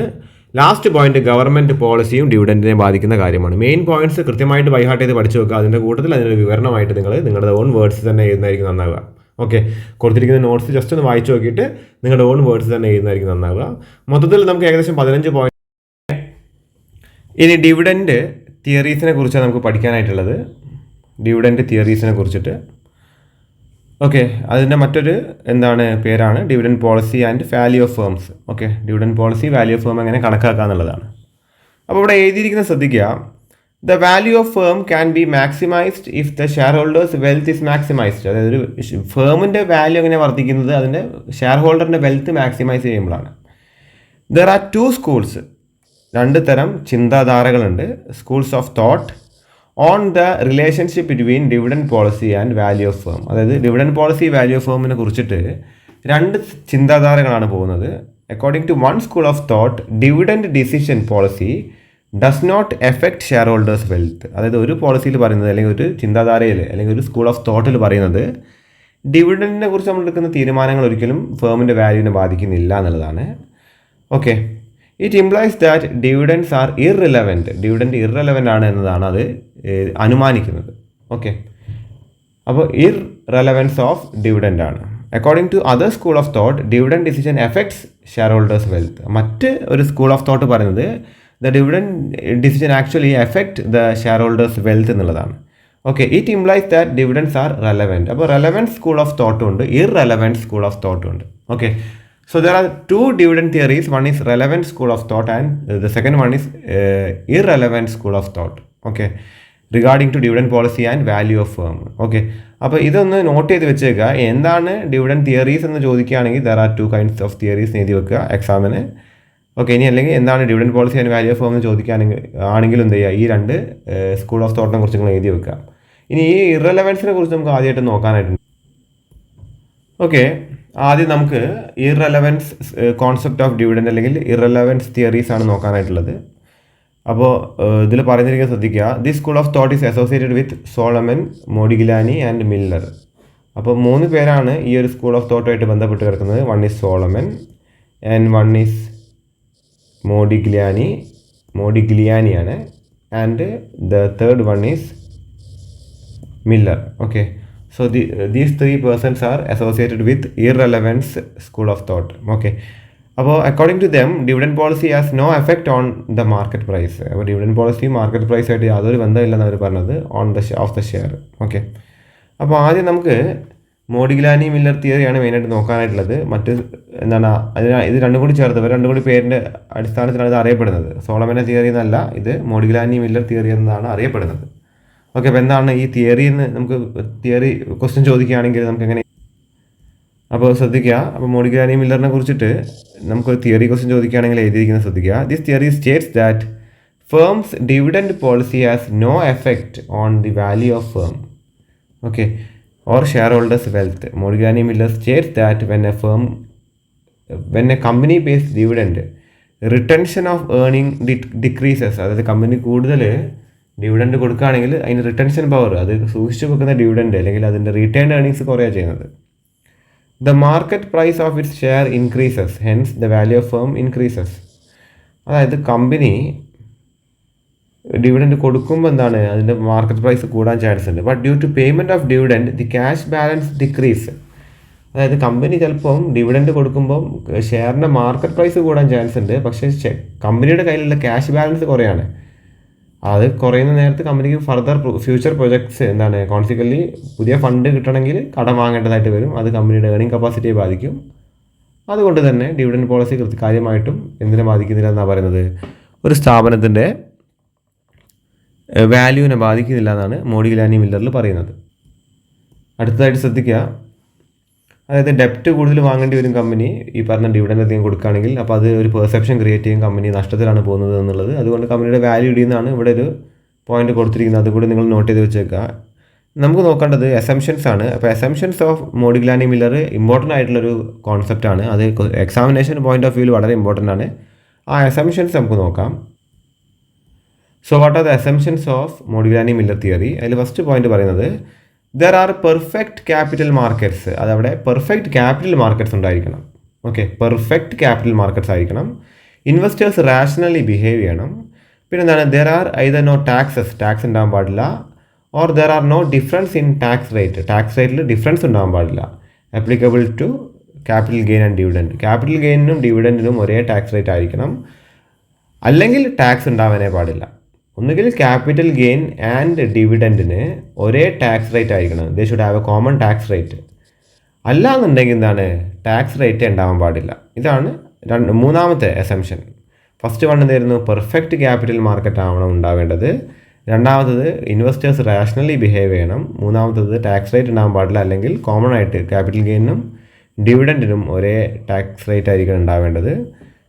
ലാസ്റ്റ് പോയിന്റ് ഗവൺമെന്റ് പോളിസിയും ഡിവിഡൻഡിനെ ബാധിക്കുന്ന കാര്യമാണ്. മെയിൻ പോയിന്റ്സ് കൃത്യമായിട്ട് ബൈഹാർട്ട് ചെയ്ത് പഠിച്ചു വെക്കുക. അതിൻ്റെ കൂട്ടത്തിൽ അതിനൊരു വിവരണമായിട്ട് നിങ്ങൾ നിങ്ങളുടെ ഓൺ വേർഡ്സ് തന്നെ എഴുതുന്നതായിരിക്കും നന്നാവുക. ഓക്കെ, കൊടുത്തിരിക്കുന്ന നോട്ട്സ് ജസ്റ്റ് ഒന്ന് വായിച്ചു നോക്കിയിട്ട് നിങ്ങളുടെ ഓൺ വേർഡ്സ് തന്നെ എഴുതുന്നതായിരിക്കും നന്നാവുക. മൊത്തത്തിൽ നമുക്ക് ഏകദേശം 15 പോയിന്റ്. ഇനി ഡിവിഡൻഡ് തിയറീസിനെ കുറിച്ചാണ് നമുക്ക് പഠിക്കാനായിട്ടുള്ളത്. ഡിവിഡൻഡ് തിയറീസിനെ കുറിച്ചിട്ട്. ഓക്കെ, അതിൻ്റെ മറ്റൊരു പേരാണ് dividend policy and value of firms. Okay, dividend policy, value of firm എങ്ങനെ കണക്കാക്കുക എന്നുള്ളതാണ്. അപ്പോൾ ഇവിടെ എഴുതിയിരിക്കുന്ന ശ്രദ്ധിക്കുക, the value of firm can be maximised if the share holders wealth is maximised. അതായത് ഒരു ഫേമിൻ്റെ വാല്യൂ എങ്ങനെ വർദ്ധിക്കുന്നത്, അതിൻ്റെ ഷെയർ ഹോൾഡറിൻ്റെ വെൽത്ത് മാക്സിമൈസ് ചെയ്യുമ്പോഴാണ്. ദർ ആർ 2 സ്കൂൾസ്, 2 തരം ചിന്താധാരകളുണ്ട്, schools of thought on the relationship between dividend policy and value of firm. അതായത് ഡിവിഡൻഡ് പോളിസി, വാല്യൂ ഓഫ് ഫേമിനെ കുറിച്ചിട്ട് 2 ചിന്താധാരകളാണ് പോകുന്നത്. According to one school of thought, dividend decision policy does not effect shareholders wealth. അതായത് ഒരു പോളിസിയിൽ പറയുന്നത്, അല്ലെങ്കിൽ ഒരു ചിന്താധാരയിൽ, അല്ലെങ്കിൽ ഒരു സ്കൂൾ ഓഫ് തോട്ടിൽ പറയുന്നത്, ഡിവിഡൻഡിനെ കുറിച്ച് നമ്മൾ എടുക്കുന്ന തീരുമാനങ്ങൾ ഒരിക്കലും ഫേമിൻ്റെ വാല്യൂവിനെ ബാധിക്കുന്നില്ല എന്നുള്ളതാണ്. Okay, it implies that dividends are irrelevant. Dividend irrelevant ആണ് എന്നതാണ് അത് അനുമാനിക്കുന്നത്. ഓക്കെ, അപ്പോൾ ഇർറെലവൻസ് ഓഫ് ഡിവിഡൻഡ് ആണ്. According to other school of thought, dividend decision affects shareholders wealth. മറ്റ് ഒരു സ്കൂൾ ഓഫ് തോട്ട് പറയുന്നത് the dividend decision actually affect the share holders wealth എന്നുള്ളതാണ്. Okay, it implies that dividends are relevant. അപ്പോൾ relevant school of തോട്ടും ഉണ്ട്, irrelevant school of തോട്ടും ഉണ്ട്. Okay, so there are 2 dividend theories. One is relevant school of thought and the second one is irrelevant school of thought. Okay, regarding to dividend policy and value of firm. Okay, അപ്പോൾ ഇതൊന്ന് not ചെയ്ത് വെച്ചേക്കുക. എന്താണ് dividend theories എന്ന് ചോദിക്കുകയാണെങ്കിൽ there are 2 kinds of theories എഴുതി വെക്കുക എക്സാമിന്. ഓക്കെ, ഇനി അല്ലെങ്കിൽ എന്താണ് dividend policy and value of firm എന്ന് ചോദിക്കുകയാണെങ്കിലും എന്ത് ചെയ്യുക, ഈ 2 സ്കൂൾ ഓഫ് തോട്ടിനെ കുറിച്ച് നിങ്ങൾ എഴുതി വെക്കുക. ഇനി ഈ ഇറലവൻസിനെ കുറിച്ച് നമുക്ക് ആദ്യമായിട്ട് നോക്കാനായിട്ടുണ്ട്. ഓക്കെ, ആദ്യം നമുക്ക് ഇറലവൻസ് കോൺസെപ്റ്റ് ഓഫ് ഡിവിഡൻഡ് അല്ലെങ്കിൽ ഇറലവൻസ് തിയറീസ് ആണ് നോക്കാനായിട്ടുള്ളത്. അപ്പോൾ ഇതിൽ പറഞ്ഞിരിക്കുന്നത് ശ്രദ്ധിക്കുക. This school of thought is associated with Solomon, Modigliani and Miller. അപ്പോൾ 3 പേരാണ് ഈ ഒരു സ്കൂൾ ഓഫ് തോട്ടുമായിട്ട് ബന്ധപ്പെട്ട് കിടക്കുന്നത്. One is Solomon and one is മോഡിഗ്ലിയാനിയാണ്, and the third one is Miller. Okay, so these 3 persons are associated with irrelevance school of thought. Okay, അപ്പോൾ according to them dividend policy has no effect on the market price. അപ്പോൾ dividend policy market പ്രൈസായിട്ട് യാതൊരു ബന്ധമില്ലെന്ന് അവർ പറഞ്ഞത് on of the share. Okay, അപ്പോൾ ആദ്യം നമുക്ക് മോഡിഗ്ലാനി മില്ലർ തിയറിയാണ് മെയിനായിട്ട് നോക്കാനായിട്ടുള്ളത്. മറ്റ് എന്താണ് ഇത് രണ്ടും കൂടി ചേർത്ത് രണ്ടും കൂടി പേരിൻ്റെ അടിസ്ഥാനത്തിലാണ് ഇത് അറിയപ്പെടുന്നത്. സോളമൻ്റെ തിയറി എന്നല്ല, ഇത് മോഡിഗ്ലാനി മില്ലർ തിയറി എന്നാണ് അറിയപ്പെടുന്നത്. ഓക്കെ, അപ്പോൾ എന്താണ് ഈ തിയറി എന്ന് നമുക്ക് തിയറി ക്വസ്റ്റ്യൻ ചോദിക്കുകയാണെങ്കിൽ നമുക്ക് എങ്ങനെ, അപ്പോൾ ശ്രദ്ധിക്കുക. അപ്പോൾ മോഡിഗ്ലാനി മില്ലറിനെ കുറിച്ചിട്ട് നമുക്കൊരു തിയറി ക്വസ്റ്റ്യൻ ചോദിക്കുകയാണെങ്കിൽ എഴുതിയിരിക്കുന്നത് ശ്രദ്ധിക്കുക. This theory states that firms dividend policy has no effect on the value of firm, okay, or shareholders' wealth. Modigani Miller states that when a company pays dividend, retention of earning decreases. അതായത് company കൂടുതൽ dividend കൊടുക്കുകയാണെങ്കിൽ അതിന് retention power, അത് സൂക്ഷിച്ചു വെക്കുന്ന dividend അല്ലെങ്കിൽ അതിൻ്റെ return earnings കുറയാണ് ചെയ്യുന്നത്. The market price of its share increases, hence the value of firm increases. അതായത് കമ്പനി ഡിവിഡൻഡ് കൊടുക്കുമ്പോൾ എന്താണ് അതിൻ്റെ മാർക്കറ്റ് പ്രൈസ് കൂടാൻ ചാൻസ് ഉണ്ട്. But due to payment of dividend the cash balance decrease. അതായത് കമ്പനി ചിലപ്പം ഡിവിഡൻഡ് കൊടുക്കുമ്പം ഷെയറിൻ്റെ മാർക്കറ്റ് പ്രൈസ് കൂടാൻ ചാൻസ് ഉണ്ട്, പക്ഷേ കമ്പനിയുടെ കയ്യിലുള്ള ക്യാഷ് ബാലൻസ് കുറയാണ്. അത് കുറയുന്ന നേരത്ത് കമ്പനിക്ക് ഫർദർ ഫ്യൂച്ചർ പ്രൊജക്ട്സ് എന്താണ് കോൺസിക്വൻലി പുതിയ ഫണ്ട് കിട്ടണമെങ്കിൽ കടം വാങ്ങേണ്ടതായിട്ട് വരും. അത് കമ്പനിയുടെ ഏർണിംഗ് കപ്പാസിറ്റിയെ ബാധിക്കും. അതുകൊണ്ട് തന്നെ ഡിവിഡൻഡ് പോളിസി കാര്യമായിട്ടും എന്തിനെ ബാധിക്കുന്നില്ല എന്നാണ് പറയുന്നത്, ഒരു സ്ഥാപനത്തിൻ്റെ വാല്യൂവിനെ ബാധിക്കുന്നില്ല എന്നാണ് മോഡിഗ്ലാനി മില്ലറിൽ പറയുന്നത്. അടുത്തതായിട്ട് ശ്രദ്ധിക്കുക. അതായത് ഡെപ്റ്റ് കൂടുതൽ വാങ്ങേണ്ടി വരും കമ്പനി ഈ പറഞ്ഞ ഡിവിഡൻഡ് അധികം കൊടുക്കുകയാണെങ്കിൽ. അപ്പോൾ അത് ഒരു പെർസെപ്ഷൻ ക്രിയേറ്റ് ചെയ്യും കമ്പനി നഷ്ടത്തിലാണ് പോകുന്നത് എന്നുള്ളത്. അതുകൊണ്ട് കമ്പനിയുടെ വാല്യൂ ഇടിയെന്നാണ് ഇവിടെ ഒരു പോയിന്റ് കൊടുത്തിരിക്കുന്നത്. അതുകൂടി നിങ്ങൾ നോട്ട് ചെയ്ത് വെച്ചേക്കുക. നമുക്ക് നോക്കേണ്ടത് അസംഷൻസ് ആണ്. അപ്പോൾ assumptions of Modigliani Miller important ആയിട്ടുള്ളൊരു കോൺസെപ്റ്റാണ്. അത് എക്സാമിനേഷൻ പോയിന്റ് ഓഫ് വ്യൂ വളരെ ഇമ്പോർട്ടൻ്റ് ആണ്. ആ അസംഷൻസ് നമുക്ക് നോക്കാം. So what are the assumptions of Modigliani Miller theory? അതിൽ ഫസ്റ്റ് പോയിന്റ് പറയുന്നത് there are perfect capital markets. അതവിടെ പെർഫെക്റ്റ് ക്യാപിറ്റൽ മാർക്കറ്റ്സ് ഉണ്ടായിരിക്കണം. ഓക്കെ, പെർഫെക്റ്റ് ക്യാപിറ്റൽ മാർക്കറ്റ്സ് ആയിരിക്കണം. ഇൻവെസ്റ്റേഴ്സ് റാഷണലി ബിഹേവ് ചെയ്യണം. പിന്നെ എന്താണ്, there are either no tax ഉണ്ടാകാൻ പാടില്ല, or there are no difference in tax റേറ്റിൽ ഡിഫറൻസ് ഉണ്ടാകാൻ പാടില്ല. Applicable to capital gain and dividend. Capital ഗെയിനും ഡിവിഡൻഡിനും ഒരേ ടാക്സ് റേറ്റ് ആയിരിക്കണം, അല്ലെങ്കിൽ ടാക്സ് ഉണ്ടാവാനേ പാടില്ല. ഒന്നുകിൽ ക്യാപിറ്റൽ ഗെയിൻ ആൻഡ് ഡിവിഡൻഡിന് ഒരേ ടാക്സ് റേറ്റ് ആയിരിക്കണം. They should have A common tax rate. അല്ല എന്നുണ്ടെങ്കിൽ എന്താണ്, ടാക്സ് റേറ്റ് ഉണ്ടാവാൻ പാടില്ല. ഇതാണ് മൂന്നാമത്തെ അസംഷൻ. ഫസ്റ്റ് വൺ എന്തായിരുന്നു, പെർഫെക്റ്റ് ക്യാപിറ്റൽ മാർക്കറ്റ് ആവണം ഉണ്ടാവേണ്ടത്. രണ്ടാമത്തത് ഇൻവെസ്റ്റേഴ്സ് റാഷണലി ബിഹേവ് ചെയ്യണം. മൂന്നാമത്തത് ടാക്സ് റേറ്റ് ഉണ്ടാകാൻ പാടില്ല, അല്ലെങ്കിൽ കോമൺ ആയിട്ട് ക്യാപിറ്റൽ ഗെയിനും ഡിവിഡൻഡിനും ഒരേ ടാക്സ് റേറ്റ് ആയിരിക്കണം ഉണ്ടാവേണ്ടത്.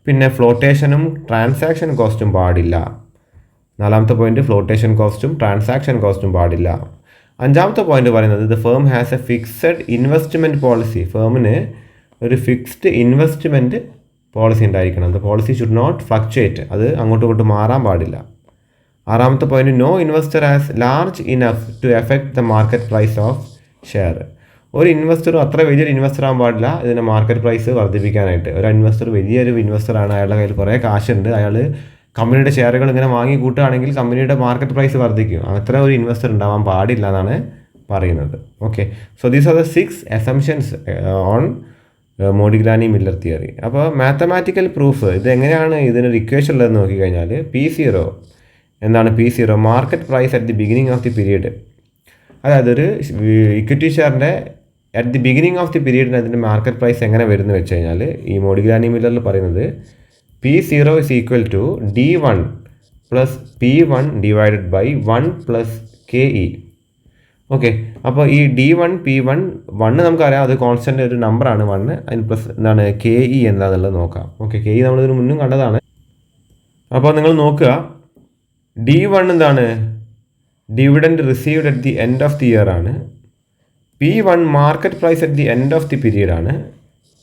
പിന്നെ ഫ്ലോട്ടേഷനും ട്രാൻസാക്ഷൻ കോസ്റ്റും പാടില്ല. നാലാമത്തെ പോയിന്റ്, ഫ്ലോട്ടേഷൻ കോസ്റ്റും ട്രാൻസാക്ഷൻ കോസ്റ്റും പാടില്ല. അഞ്ചാമത്തെ പോയിന്റ് പറയുന്നത് the firm has a fixed investment policy. ഫേമിന് ഒരു ഫിക്സ്ഡ് ഇൻവെസ്റ്റ്മെൻറ്റ് പോളിസി ഉണ്ടായിരിക്കണം. The policy should not fluctuate. അത് അങ്ങോട്ടും ഇങ്ങോട്ടും മാറാൻ പാടില്ല. ആറാമത്തെ point, no investor has large enough to affect the market price of share. ഒരു ഇൻവെസ്റ്ററും അത്ര വലിയൊരു ഇൻവെസ്റ്റർ ആകാൻ പാടില്ല ഇതിൻ്റെ മാർക്കറ്റ് പ്രൈസ് വർദ്ധിപ്പിക്കാനായിട്ട്. ഒരു ഇൻവെസ്റ്റർ വലിയൊരു ഇൻവെസ്റ്ററാണ്, അയാളുടെ കയ്യിൽ കുറേ കാശുണ്ട്, അയാൾ കമ്പനിയുടെ ഷെയറുകൾ ഇങ്ങനെ വാങ്ങി കൂട്ടുകയാണെങ്കിൽ കമ്പനിയുടെ മാർക്കറ്റ് പ്രൈസ് വർദ്ധിക്കും. അത്ര ഒരു ഇൻവെസ്റ്റർ ഉണ്ടാവാൻ പാടില്ല എന്നാണ് പറയുന്നത്. Okay, so these are the 6 assumptions on Modigliani Miller theory. അപ്പോൾ മാത്തമാറ്റിക്കൽ പ്രൂഫ് ഇത് എങ്ങനെയാണ് ഇതിനൊരു ഇക്വേഷൻ ഉള്ളതെന്ന് നോക്കിക്കഴിഞ്ഞാൽ P0 എന്താണ്, P0 market price at the beginning of the period. അതായത് ഒരു ഇക്വിറ്റി ഷെയറിൻ്റെ at the beginning of the പീരീഡിന് അതിൻ്റെ മാർക്കറ്റ് പ്രൈസ് എങ്ങനെ വരുന്നു വെച്ച് കഴിഞ്ഞാൽ ഈ മോഡിഗ്ലാനി മില്ലറിൽ പറയുന്നത് P0 is equal to D1 plus P1 divided by 1 plus KE. Okay, അപ്പോൾ ഈ D1 P1 നമുക്കറിയാം, അത് കോൺസ്റ്റൻ്റ് ഒരു നമ്പറാണ് 1. അതിന് പ്ലസ് എന്താണ് KE എന്താണെന്നുള്ളത് നോക്കാം. ഓക്കെ, KE നമ്മളിതിന് മുന്നും കണ്ടതാണ്. അപ്പോൾ നിങ്ങൾ നോക്കുക, D1 എന്താണ്, dividend received at the end of the year ആണ്. P1 market price at the end of the period ആണ്.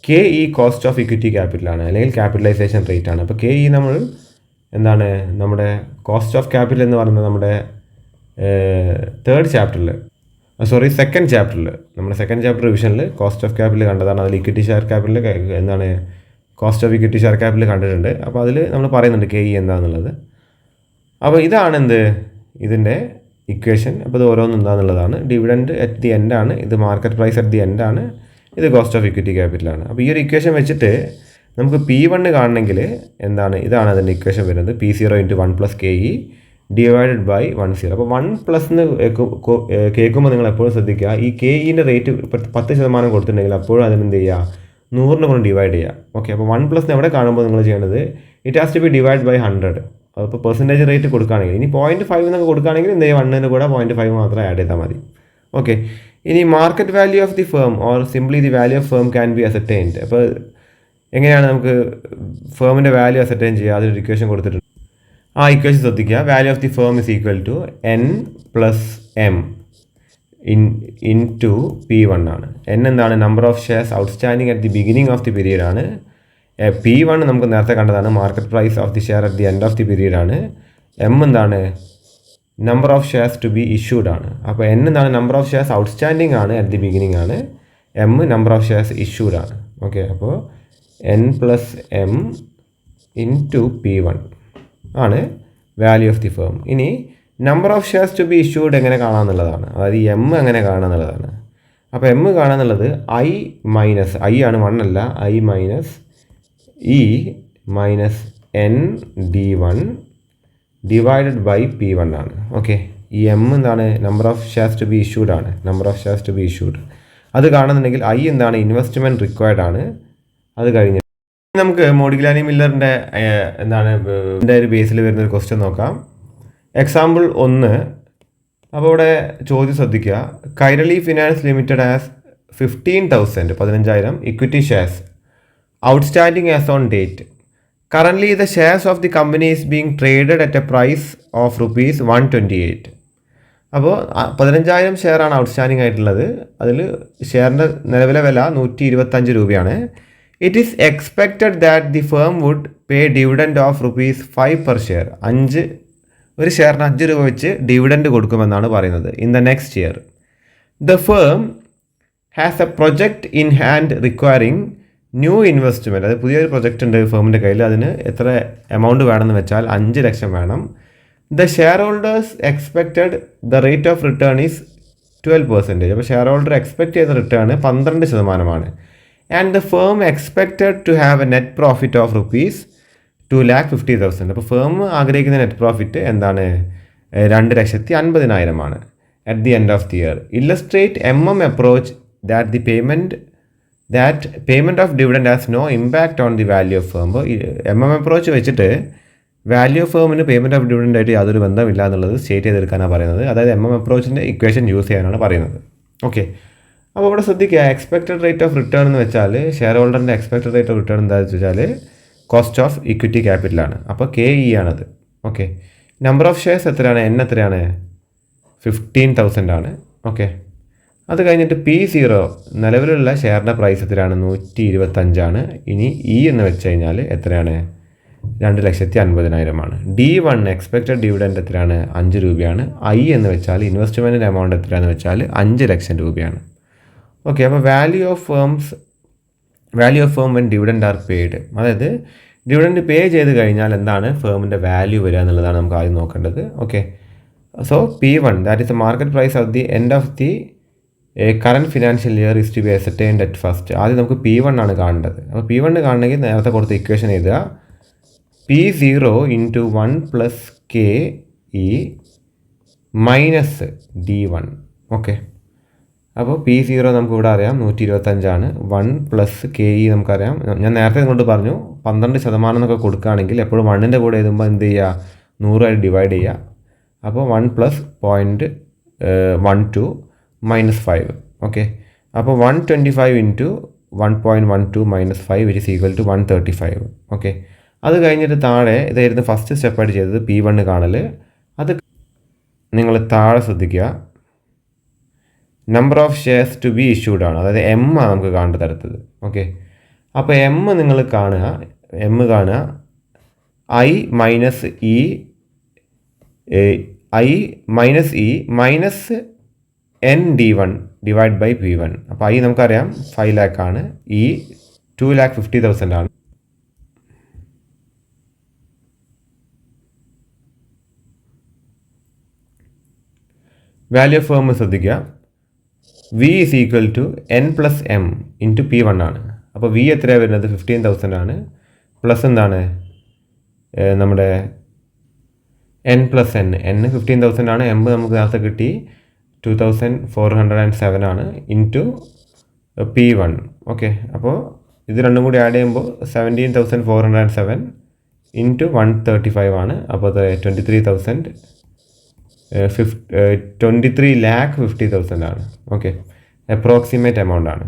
KE കോസ്റ്റ് ഓഫ് ഇക്വിറ്റി ക്യാപിറ്റലാണ്, അല്ലെങ്കിൽ ക്യാപിറ്റലൈസേഷൻ റേറ്റ് ആണ്. അപ്പോൾ KE നമ്മൾ എന്താണ് നമ്മുടെ കോസ്റ്റ് ഓഫ് ക്യാപിറ്റൽ എന്ന് പറയുന്നത് നമ്മുടെ സെക്കൻഡ് ചാപ്റ്ററിൽ നമ്മുടെ സെക്കൻഡ് ചാപ്റ്റർ റിവിഷനിൽ കോസ്റ്റ് ഓഫ് ക്യാപിറ്റൽ കണ്ടതാണ്. അതിൽ ഇക്വിറ്റി ഷെയർ ക്യാപിറ്റൽ എന്താണ് cost of equity share capital കണ്ടിട്ടുണ്ട്. അപ്പോൾ അതിൽ നമ്മൾ പറയുന്നുണ്ട് KE എന്താണെന്നുള്ളത്. അപ്പോൾ ഇതാണ് ഇതിൻ്റെ ഇക്വേഷൻ. അപ്പോൾ ഇത് ഓരോന്നും എന്താണെന്നുള്ളതാണ്. ഡിവിഡൻഡ് അറ്റ് ദി എൻഡാണ്, ഇത് മാർക്കറ്റ് പ്രൈസ് അറ്റ് ദി എൻഡാണ്, ഇത് കോസ്റ്റ് ഓഫ് ഇക്വിറ്റി ക്യാപിറ്റലാണ്. അപ്പോൾ ഈ ഒരു ഇക്വേഷൻ വെച്ചിട്ട് നമുക്ക് P1 കാണണമെങ്കിൽ ഇതാണ് അതിൻ്റെ ഇക്വേഷൻ വരുന്നത്. P0 × 1 + KE divided by 10. അപ്പോൾ 1+ എന്ന് കേൾക്കുമ്പോൾ നിങ്ങൾ എപ്പോഴും ശ്രദ്ധിക്കുക, ഈ KEൻ്റെ റേറ്റ് 10% കൊടുത്തിട്ടുണ്ടെങ്കിൽ അപ്പോഴും അതിനെന്ത് ചെയ്യുക, 100 കൊണ്ട് ഡിവൈഡ് ചെയ്യുക. ഓക്കെ, അപ്പോൾ 1+ എവിടെ കാണുമ്പോൾ നിങ്ങൾ ചെയ്യേണ്ടത്, it has to be divide by 100. അപ്പോൾ പെർസെൻറ്റേജ് റേറ്റ് കൊടുക്കുകയാണെങ്കിൽ, ഇനി 0.5 എന്നൊക്കെ കൊടുക്കുകയാണെങ്കിൽ എന്ത് ചെയ്യുക, 1 കൂടെ 0.5 മാത്രം ആഡ് ചെയ്താൽ മതി. ഓക്കെ, ഇനി market value of the firm or simply the value of firm can be ascertained. അപ്പോൾ എങ്ങനെയാണ് നമുക്ക് ഫേമിൻ്റെ വാല്യൂ അസർടൈൻ ചെയ്യുക, അതൊരു ഇക്വേഷൻ കൊടുത്തിട്ടുണ്ട്. ആ ഇക്വേഷൻ ശ്രദ്ധിക്കുക. Value of the firm is equal to N + M into P1 ആണ്. N എന്താണ്, number of shares outstanding at the beginning of the period ആണ്. P1 നമുക്ക് നേരത്തെ കണ്ടതാണ്, market price of the share at the end of the period ആണ്. M എന്താണ്, number of shares to be issued ആണ്. അപ്പോൾ N എന്താണ്, നമ്പർ ഓഫ് ഷെയർസ് ഔട്ട്സ്റ്റാൻഡിങ് ആണ് അറ്റ് ദി ബിഗിനിങ് ആണ്. M number of shares issued ആണ്. Okay, അപ്പോൾ N + M into P1 ആണ് വാല്യൂ ഓഫ് ദി ഫേം. ഇനി number of shares to be issued എങ്ങനെ കാണാമെന്നുള്ളതാണ്, അതായത് M എങ്ങനെ കാണാമെന്നുള്ളതാണ്. അപ്പോൾ M കാണാമെന്നുള്ളത് I ആണ്, 1 അല്ല, I - E - N D1 divided by P1 ആണ്. ഓക്കെ, ഈ M എന്താണ്, number of shares to be issued ആണ്, അത് കാണുന്നുണ്ടെങ്കിൽ I എന്താണ്, ഇൻവെസ്റ്റ്മെൻറ്റ് റിക്വയർഡ് ആണ്. അത് കഴിഞ്ഞ് നമുക്ക് മോഡിഗ്ലാനി മില്ലറിൻ്റെ ഇതിൻ്റെ ഒരു ബേസിൽ വരുന്നൊരു ക്വസ്റ്റ്യൻ നോക്കാം. എക്സാമ്പിൾ 1. അപ്പോൾ ഇവിടെ ചോദ്യം ശ്രദ്ധിക്കുക. Kairali finance limited has 15,000 equity shares outstanding as on date. Currently the shares of the company is being traded at a price of ₹128. അപ്പോൾ 15,000 ഷെയറാണ് ഔട്ട്സ്റ്റാൻഡിങ് ആയിട്ടുള്ളത്. അതിൽ ഷെയറിൻ്റെ നിലവിലെ വില 125 രൂപയാണ്. It is expected that the firm would pay dividend of ₹5 per share. ഒരു ഷെയറിന് 5 രൂപ വെച്ച് dividend കൊടുക്കുമെന്നാണ് പറയുന്നത്. In the next year the firm has A project in hand requiring new investment. അത് പുതിയൊരു പ്രൊജക്റ്റ് ഉണ്ട് ഫേമിൻ്റെ കയ്യിൽ. അതിന് എത്ര എമൗണ്ട് വേണമെന്ന് വെച്ചാൽ 5 ലക്ഷം വേണം. The share holders expected the rate of return is 12%. അപ്പോൾ ഷെയർ ഹോൾഡർ എക്സ്പെക്ട് ചെയ്ത return 12% and the firm expected to have a net profit of ₹250,000. അപ്പോൾ ഫേം ആഗ്രഹിക്കുന്ന നെറ്റ് പ്രോഫിറ്റ് എന്താണ്, 2,50,000 ആണ് at the end of the year. Illustrate MM approach that payment of dividend has no impact on the value of firm. അപ്പോൾ MM approach വെച്ചിട്ട് value of ഫേമിന് payment of dividend ആയിട്ട് യാതൊരു ബന്ധമില്ല എന്നുള്ളത് സ്റ്റേറ്റ് ചെയ്തെടുക്കാനാണ് പറയുന്നത്. അതായത് MM അപ്രോച്ചിൻ്റെ ഇക്വേഷൻ യൂസ് ചെയ്യാനാണ് പറയുന്നത്. ഓക്കെ, അപ്പോൾ ഇവിടെ ശ്രദ്ധിക്കുക, എക്സ്പെക്റ്റഡ് റേറ്റ് ഓഫ് റിട്ടേൺ എന്ന് വെച്ചാൽ ഷെയർ ഹോൾഡറിൻ്റെ എക്സ്പെക്റ്റഡ് റേറ്റ് ഓഫ് റിട്ടേൺ എന്താണെന്ന് വെച്ചാൽ കോസ്റ്റ് ഓഫ് ഇക്വിറ്റി ക്യാപിറ്റലാണ്. അപ്പോൾ KE ആണത്. ഓക്കെ, നമ്പർ ഓഫ് ഷെയർസ് എത്രയാണ്, N എത്രയാണ്, 15,000 ആണ്. ഓക്കെ, അത് കഴിഞ്ഞിട്ട് P0 നിലവിലുള്ള ഷെയറിൻ്റെ പ്രൈസ് എത്രയാണ്, 125 ആണ്. ഇനി E എന്ന് വെച്ച് കഴിഞ്ഞാൽ എത്രയാണ്, 2,50,000 ആണ്. D1 എക്സ്പെക്റ്റഡ് ഡിവിഡൻഡ് എത്രയാണ്, 5 രൂപയാണ്. I എന്ന് വെച്ചാൽ ഇൻവെസ്റ്റ്മെൻറ്റിൻ്റെ എമൗണ്ട് എത്രയാണെന്ന് വെച്ചാൽ 5 ലക്ഷം രൂപയാണ്. ഓക്കെ, അപ്പോൾ value of firm when dividend are paid, അതായത് ഡിവിഡൻഡ് പേ ചെയ്ത് കഴിഞ്ഞാൽ എന്താണ് ഫേമിൻ്റെ വാല്യൂ വരിക എന്നുള്ളതാണ് നമുക്ക് ആദ്യം നോക്കേണ്ടത്. Okay, so P1 that is the market price of the end of the current financial year is to be ascertained at first. ആദ്യം നമുക്ക് P1 ആണ് കാണേണ്ടത്. അപ്പോൾ P1 കാണണമെങ്കിൽ നേരത്തെ കൊടുത്ത ഇക്വേഷൻ എഴുതുക. P0 × 1 + KE - D1. ഓക്കെ, അപ്പോൾ P0 നമുക്ക് ഇവിടെ അറിയാം 125 ആണ്. 1 + KE നമുക്കറിയാം. ഞാൻ നേരത്തെ നിങ്ങളോട് പറഞ്ഞു 12% എന്നൊക്കെ കൊടുക്കുകയാണെങ്കിൽ എപ്പോഴും 1ൻ്റെ കൂടെ എഴുതുമ്പോൾ എന്ത് ചെയ്യുക, 100 ആയിട്ട് ഡിവൈഡ് ചെയ്യുക. അപ്പോൾ 1 + 0.12 - 5. ഓക്കെ, അപ്പോൾ 125 × 1.12 - 5 which is equal to 135. Okay, അത് കഴിഞ്ഞിട്ട് താഴെ ഇതായിരുന്നു ഫസ്റ്റ് സ്റ്റെപ്പായിട്ട് ചെയ്തത് P1 കാണൽ. അത് നിങ്ങൾ താഴെ ശ്രദ്ധിക്കുക, number of shares to be issued ആണ്, അതായത് M ആണ് നമുക്ക് കാണേണ്ട തരത്തത്. ഓക്കെ, അപ്പോൾ M നിങ്ങൾ കാണുക. I minus E minus N D one divide by P one. അപ്പോൾ ഐ നമുക്കറിയാം 5 lakh ആണ്, ഇ 2,50,000 ആണ്. വാല്യൂ ഓഫ് ഫേം ശ്രദ്ധിക്കുക, V is equal to N plus M into P one ആണ്. അപ്പോൾ വി എത്രയാണ് വരുന്നത്? 15,000 ആണ്. പ്ലസ് എന്താണ് നമ്മുടെ എൻ പ്ലസ് എൻ 15,000 ആണ്. എം നമുക്ക് നേരത്തെ കിട്ടി 2,407 ആണ് ഇൻറ്റു പി വൺ. ഓക്കെ, അപ്പോൾ ഇത് രണ്ടും കൂടി ആഡ് ചെയ്യുമ്പോൾ 17,407 ഇൻറ്റു 135 ആണ്. അപ്പോൾ അത് 23,50,000 ആണ്. ഓക്കെ, അപ്രോക്സിമേറ്റ് എമൗണ്ട് ആണ്.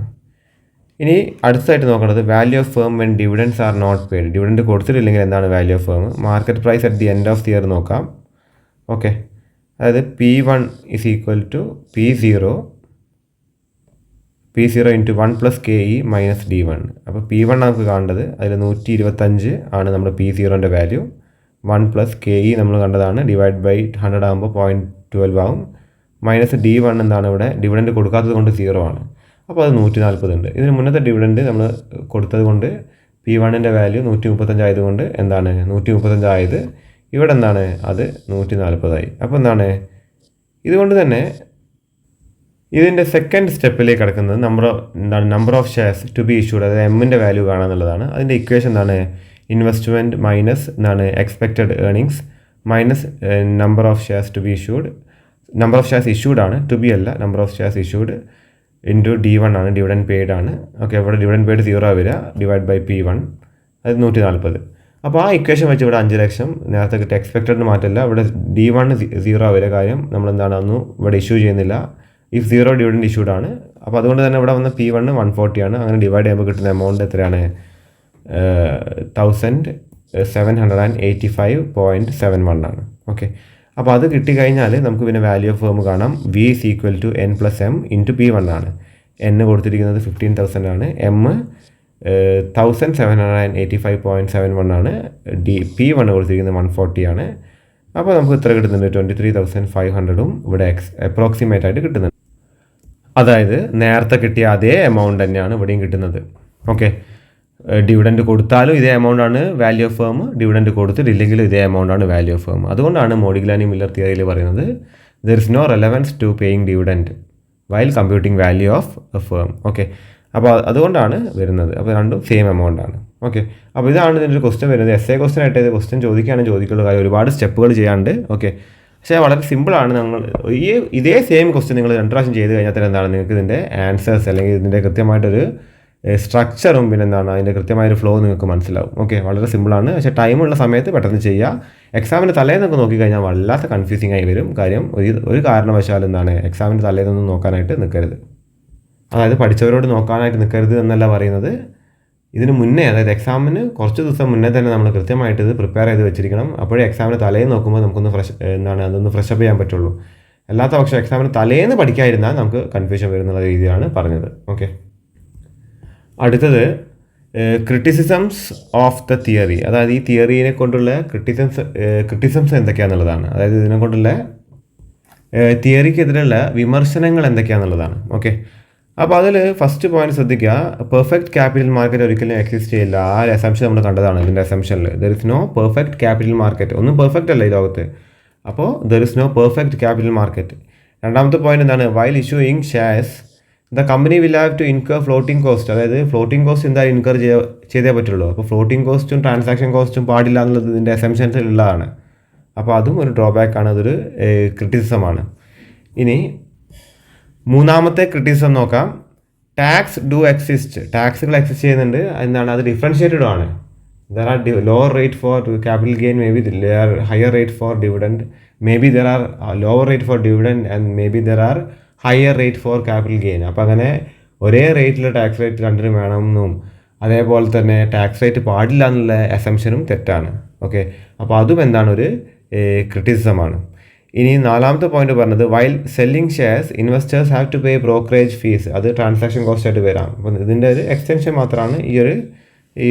ഇനി അടുത്തതായിട്ട് നോക്കേണ്ടത് value of firm when dividends are not paid. Dividend കൊടുത്തിട്ടില്ലെങ്കിൽ എന്താണ് value of firm? Market price at the end of the year നോക്കാം. ഓക്കെ, അതായത് P1 is equal to P0 into 1 plus KE minus D1. അപ്പോൾ P1 നമുക്ക് കാണേണ്ടത്, അതിൽ 125 ആണ് നമ്മുടെ P0ൻ്റെ വാല്യൂ. 1 പ്ലസ് KE നമ്മൾ കണ്ടതാണ്, ഡിവൈഡ് ബൈ 100 ആകുമ്പോൾ 0.12 ആവും. മൈനസ് D1 എന്താണ് ഇവിടെ? ഡിവിഡൻഡ് കൊടുക്കാത്തത് കൊണ്ട് 0 ആണ്. അപ്പോൾ അത് 140 ഉണ്ട്. ഇതിന് മുന്നത്തെ ഡിവിഡൻഡ് നമ്മൾ കൊടുത്തത് കൊണ്ട് P1ൻ്റെ വാല്യൂ 135 ആയതുകൊണ്ട് എന്താണ് 135 ആയത്. ഇവിടെ എന്താണ്? അത് 140 ആയി. അപ്പോൾ എന്താണ്? ഇതുകൊണ്ട് തന്നെ ഇതിൻ്റെ സെക്കൻഡ് സ്റ്റെപ്പിലേക്ക് കിടക്കുന്നത് number of shares to be issued, അതായത് എമ്മിൻ്റെ വാല്യൂ കാണാന്നുള്ളതാണ്. അതിൻ്റെ ഇക്വേഷൻ എന്താണ്? ഇൻവെസ്റ്റ്മെൻറ്റ് മൈനസ് എന്താണ് expected earnings minus number of shares to be issued. Number of shares issued ആണ്, ടു ബി അല്ല. Number of shares issued into D1 ആണ്, dividend paid ആണ്. ഓക്കെ, ഇവിടെ ഡിവിഡൻഡ് പെയ്ഡ് 0 വരിക, ഡിവൈഡ് ബൈ P1, അത് 140. അപ്പോൾ ആ ഇക്വേഷൻ വെച്ച് ഇവിടെ 5 ലക്ഷം നേരത്തെ കിട്ടിയ എക്സ്പെക്റ്റഡിന് മാറ്റില്ല. ഇവിടെ D1 0 വരെ, കാര്യം നമ്മളെന്താണ് ഒന്നും ഇവിടെ ഇഷ്യൂ ചെയ്യുന്നില്ല. ഇഫ് 0 ഡിവിഡൻഡ് ഇഷ്യൂഡ് ആണ്. അപ്പോൾ അതുകൊണ്ട് തന്നെ ഇവിടെ വന്ന P1 140 ആണ്. അങ്ങനെ ഡിവൈഡ് ചെയ്യുമ്പോൾ കിട്ടുന്ന എമൗണ്ട് എത്രയാണ്? 1,785.71 ആണ്. ഓക്കെ, അപ്പോൾ അത് കിട്ടിക്കഴിഞ്ഞാൽ നമുക്ക് പിന്നെ വാല്യൂ ഓഫ് ഫേം കാണാം. V is equal to N plus M into P1 ആണ്. എൻ കൊടുത്തിരിക്കുന്നത് 15,000 ആണ്, എം 1,785.71 ആണ്, P1 കൊടുത്തിരിക്കുന്നത് 140 ആണ്. അപ്പോൾ നമുക്ക് ഇത്ര കിട്ടുന്നുണ്ട്, 23,500 ഇവിടെ അപ്രോക്സിമേറ്റ് ആയിട്ട് കിട്ടുന്നുണ്ട്. അതായത് നേരത്തെ കിട്ടിയ അതേ എമൗണ്ട് തന്നെയാണ് ഇവിടെയും കിട്ടുന്നത്. ഓക്കെ, ഡിവിഡൻഡ് കൊടുത്താലും ഇതേ എമൗണ്ടാണ് വാല്യൂ ഓഫ് ഫേം, ഡിവിഡൻഡ് കൊടുത്തിട്ടില്ലെങ്കിലും ഇതേ എമൗണ്ടാണ് വാല്യൂ ഓഫ് ഫേം. അതുകൊണ്ടാണ് മോഡിഗ്ലാനി മില്ലർ തിയറിയിൽ പറയുന്നത് there is no relevance to paying dividend while computing value of a firm. Okay, അപ്പോൾ അതുകൊണ്ടാണ് വരുന്നത്. അപ്പോൾ രണ്ടും സെയിം എമൗണ്ട് ആണ്. ഓക്കെ, അപ്പോൾ ഇതാണ് ഇതിൻ്റെ ഒരു ക്വസ്റ്റ്യൻ വരുന്നത്. എസ്എ ക്വസ്റ്റ്യൻ ആയിട്ട് ഇത് ക്വസ്റ്റ്യൻ ചോദിക്കുകയാണെങ്കിൽ ചോദിക്കുള്ളൂ, കാര്യം ഒരുപാട് സ്റ്റെപ്പുകൾ ചെയ്യാണ്ട്. ഓക്കെ, പക്ഷേ വളരെ സിമ്പിളാണ്. ഇതേ സെയിം ക്വസ്റ്റ്യൻ നിങ്ങൾ 2 പ്രാവശ്യം ചെയ്ത് കഴിഞ്ഞാൽ തന്നെ എന്താണ് നിങ്ങൾക്ക് ഇതിൻ്റെ ആൻസേഴ്സ് അല്ലെങ്കിൽ ഇതിൻ്റെ കൃത്യമായിട്ടൊരു സ്ട്രക്ചറും പിന്നെ എന്താണ് അതിൻ്റെ കൃത്യമായൊരു ഫ്ലോ നിങ്ങൾക്ക് മനസ്സിലാവും. ഓക്കെ, വളരെ സിമ്പിളാണ്. പക്ഷേ ടൈമുള്ള സമയത്ത് പെട്ടെന്ന് ചെയ്യുക. എക്സാമിന് തലേന്നൊക്കെ നോക്കിക്കഴിഞ്ഞാൽ വല്ലാത്ത കൺഫ്യൂസിങ് ആയി വരും. കാര്യം ഒരു കാരണവശാലും എന്താണ് എക്സാമിന് തലേന്നൊന്നും നോക്കാനായിട്ട് നിൽക്കരുത്. അതായത് പഠിച്ചവരോട് നോക്കാനായിട്ട് നിൽക്കരുത് എന്നല്ല പറയുന്നത്, ഇതിന് മുന്നേ, അതായത് എക്സാമിന് കുറച്ച് ദിവസം മുന്നേ തന്നെ നമ്മൾ കൃത്യമായിട്ട് ഇത് പ്രിപ്പയർ ചെയ്ത് വെച്ചിരിക്കണം. അപ്പോഴേ എക്സാമിന് തലേന്ന് നോക്കുമ്പോൾ നമുക്കൊന്ന് അതൊന്ന് ഫ്രഷപ്പ് ചെയ്യാൻ പറ്റുള്ളൂ. അല്ലാത്ത പക്ഷേ എക്സാമിന് തലേന്ന് പഠിക്കാതിരുന്നാൽ നമുക്ക് കൺഫ്യൂഷൻ വരുന്നുള്ള രീതിയിലാണ് പറഞ്ഞത്. ഓക്കെ, അടുത്തത് ക്രിറ്റിസിസംസ് ഓഫ് ദ തിയറി. അതായത് ഈ തിയറിനെ കൊണ്ടുള്ള ക്രിറ്റിസിസംസ് എന്തൊക്കെയാണെന്നുള്ളതാണ്. അതായത് ഇതിനെ കൊണ്ടുള്ള തിയറിക്കെതിരെയുള്ള വിമർശനങ്ങൾ എന്തൊക്കെയാണെന്നുള്ളതാണ്. ഓക്കെ, അപ്പോൾ അതിൽ ഫസ്റ്റ് പോയിന്റ് ശ്രദ്ധിക്കുക, പെർഫെക്റ്റ് ക്യാപിറ്റൽ മാർക്കറ്റ് ഒരിക്കലും എക്സിസ്റ്റ് ചെയ്യില്ല. ആ ഒരു അസംഷൻ നമ്മൾ കണ്ടതാണ്. ഇതിൻ്റെ അസംഷനിൽ there is no perfect capital market. ഒന്നും പെർഫെക്റ്റ് അല്ല ഈ ലോകത്ത്. അപ്പോൾ there is no perfect capital market. രണ്ടാമത്തെ പോയിന്റ് എന്താണ്? While issuing shares the company will have to incur floating cost. അതായത് ഫ്ലോട്ടിംഗ് കോസ്റ്റ് എന്തായാലും ഇൻകർ ചെയ്തേ പറ്റുള്ളൂ. അപ്പോൾ ഫ്ലോട്ടിംഗ് കോസ്റ്റും ട്രാൻസാക്ഷൻ കോസ്റ്റും പാടില്ല എന്നുള്ളത് ഇതിൻ്റെ അസംഷൻസിൽ ഉള്ളതാണ്. അപ്പോൾ അതും ഒരു ഡ്രോബാക്കാണ്, അതൊരു ക്രിറ്റിസിസമാണ്. ഇനി മൂന്നാമത്തെ ക്രിറ്റിസിസം നോക്കാം. Tax do exist. ടാക്സുകൾ എക്സിസ്റ്റ് ചെയ്യുന്നുണ്ട്. എന്താണ്? അത് ഡിഫറൻഷിയേറ്റഡ് ആണ്. There are lower rate for capital gain, maybe there are higher rate for dividend, maybe there are lower rate for dividend and maybe there are higher rate for capital gain. അപ്പോൾ അങ്ങനെ ഒരേ റേറ്റിൽ tax rate രണ്ടിനും വേണമെന്നും അതേപോലെ തന്നെ tax rate പാടില്ല എന്നുള്ള അസംഷനും തെറ്റാണ്. ഓക്കെ, അപ്പോൾ അതും എന്താണ്? ഒരു ക്രിറ്റിസിസമാണ്. ഇനി നാലാമത്തെ പോയിന്റ് പറഞ്ഞത് while selling shares investors have to pay brokerage fees. അത് ട്രാൻസാക്ഷൻ കോസ്റ്റ് ആയിട്ട് വരാം. അപ്പം ഇതിൻ്റെ ഒരു എക്സ്റ്റൻഷൻ മാത്രമാണ് ഈ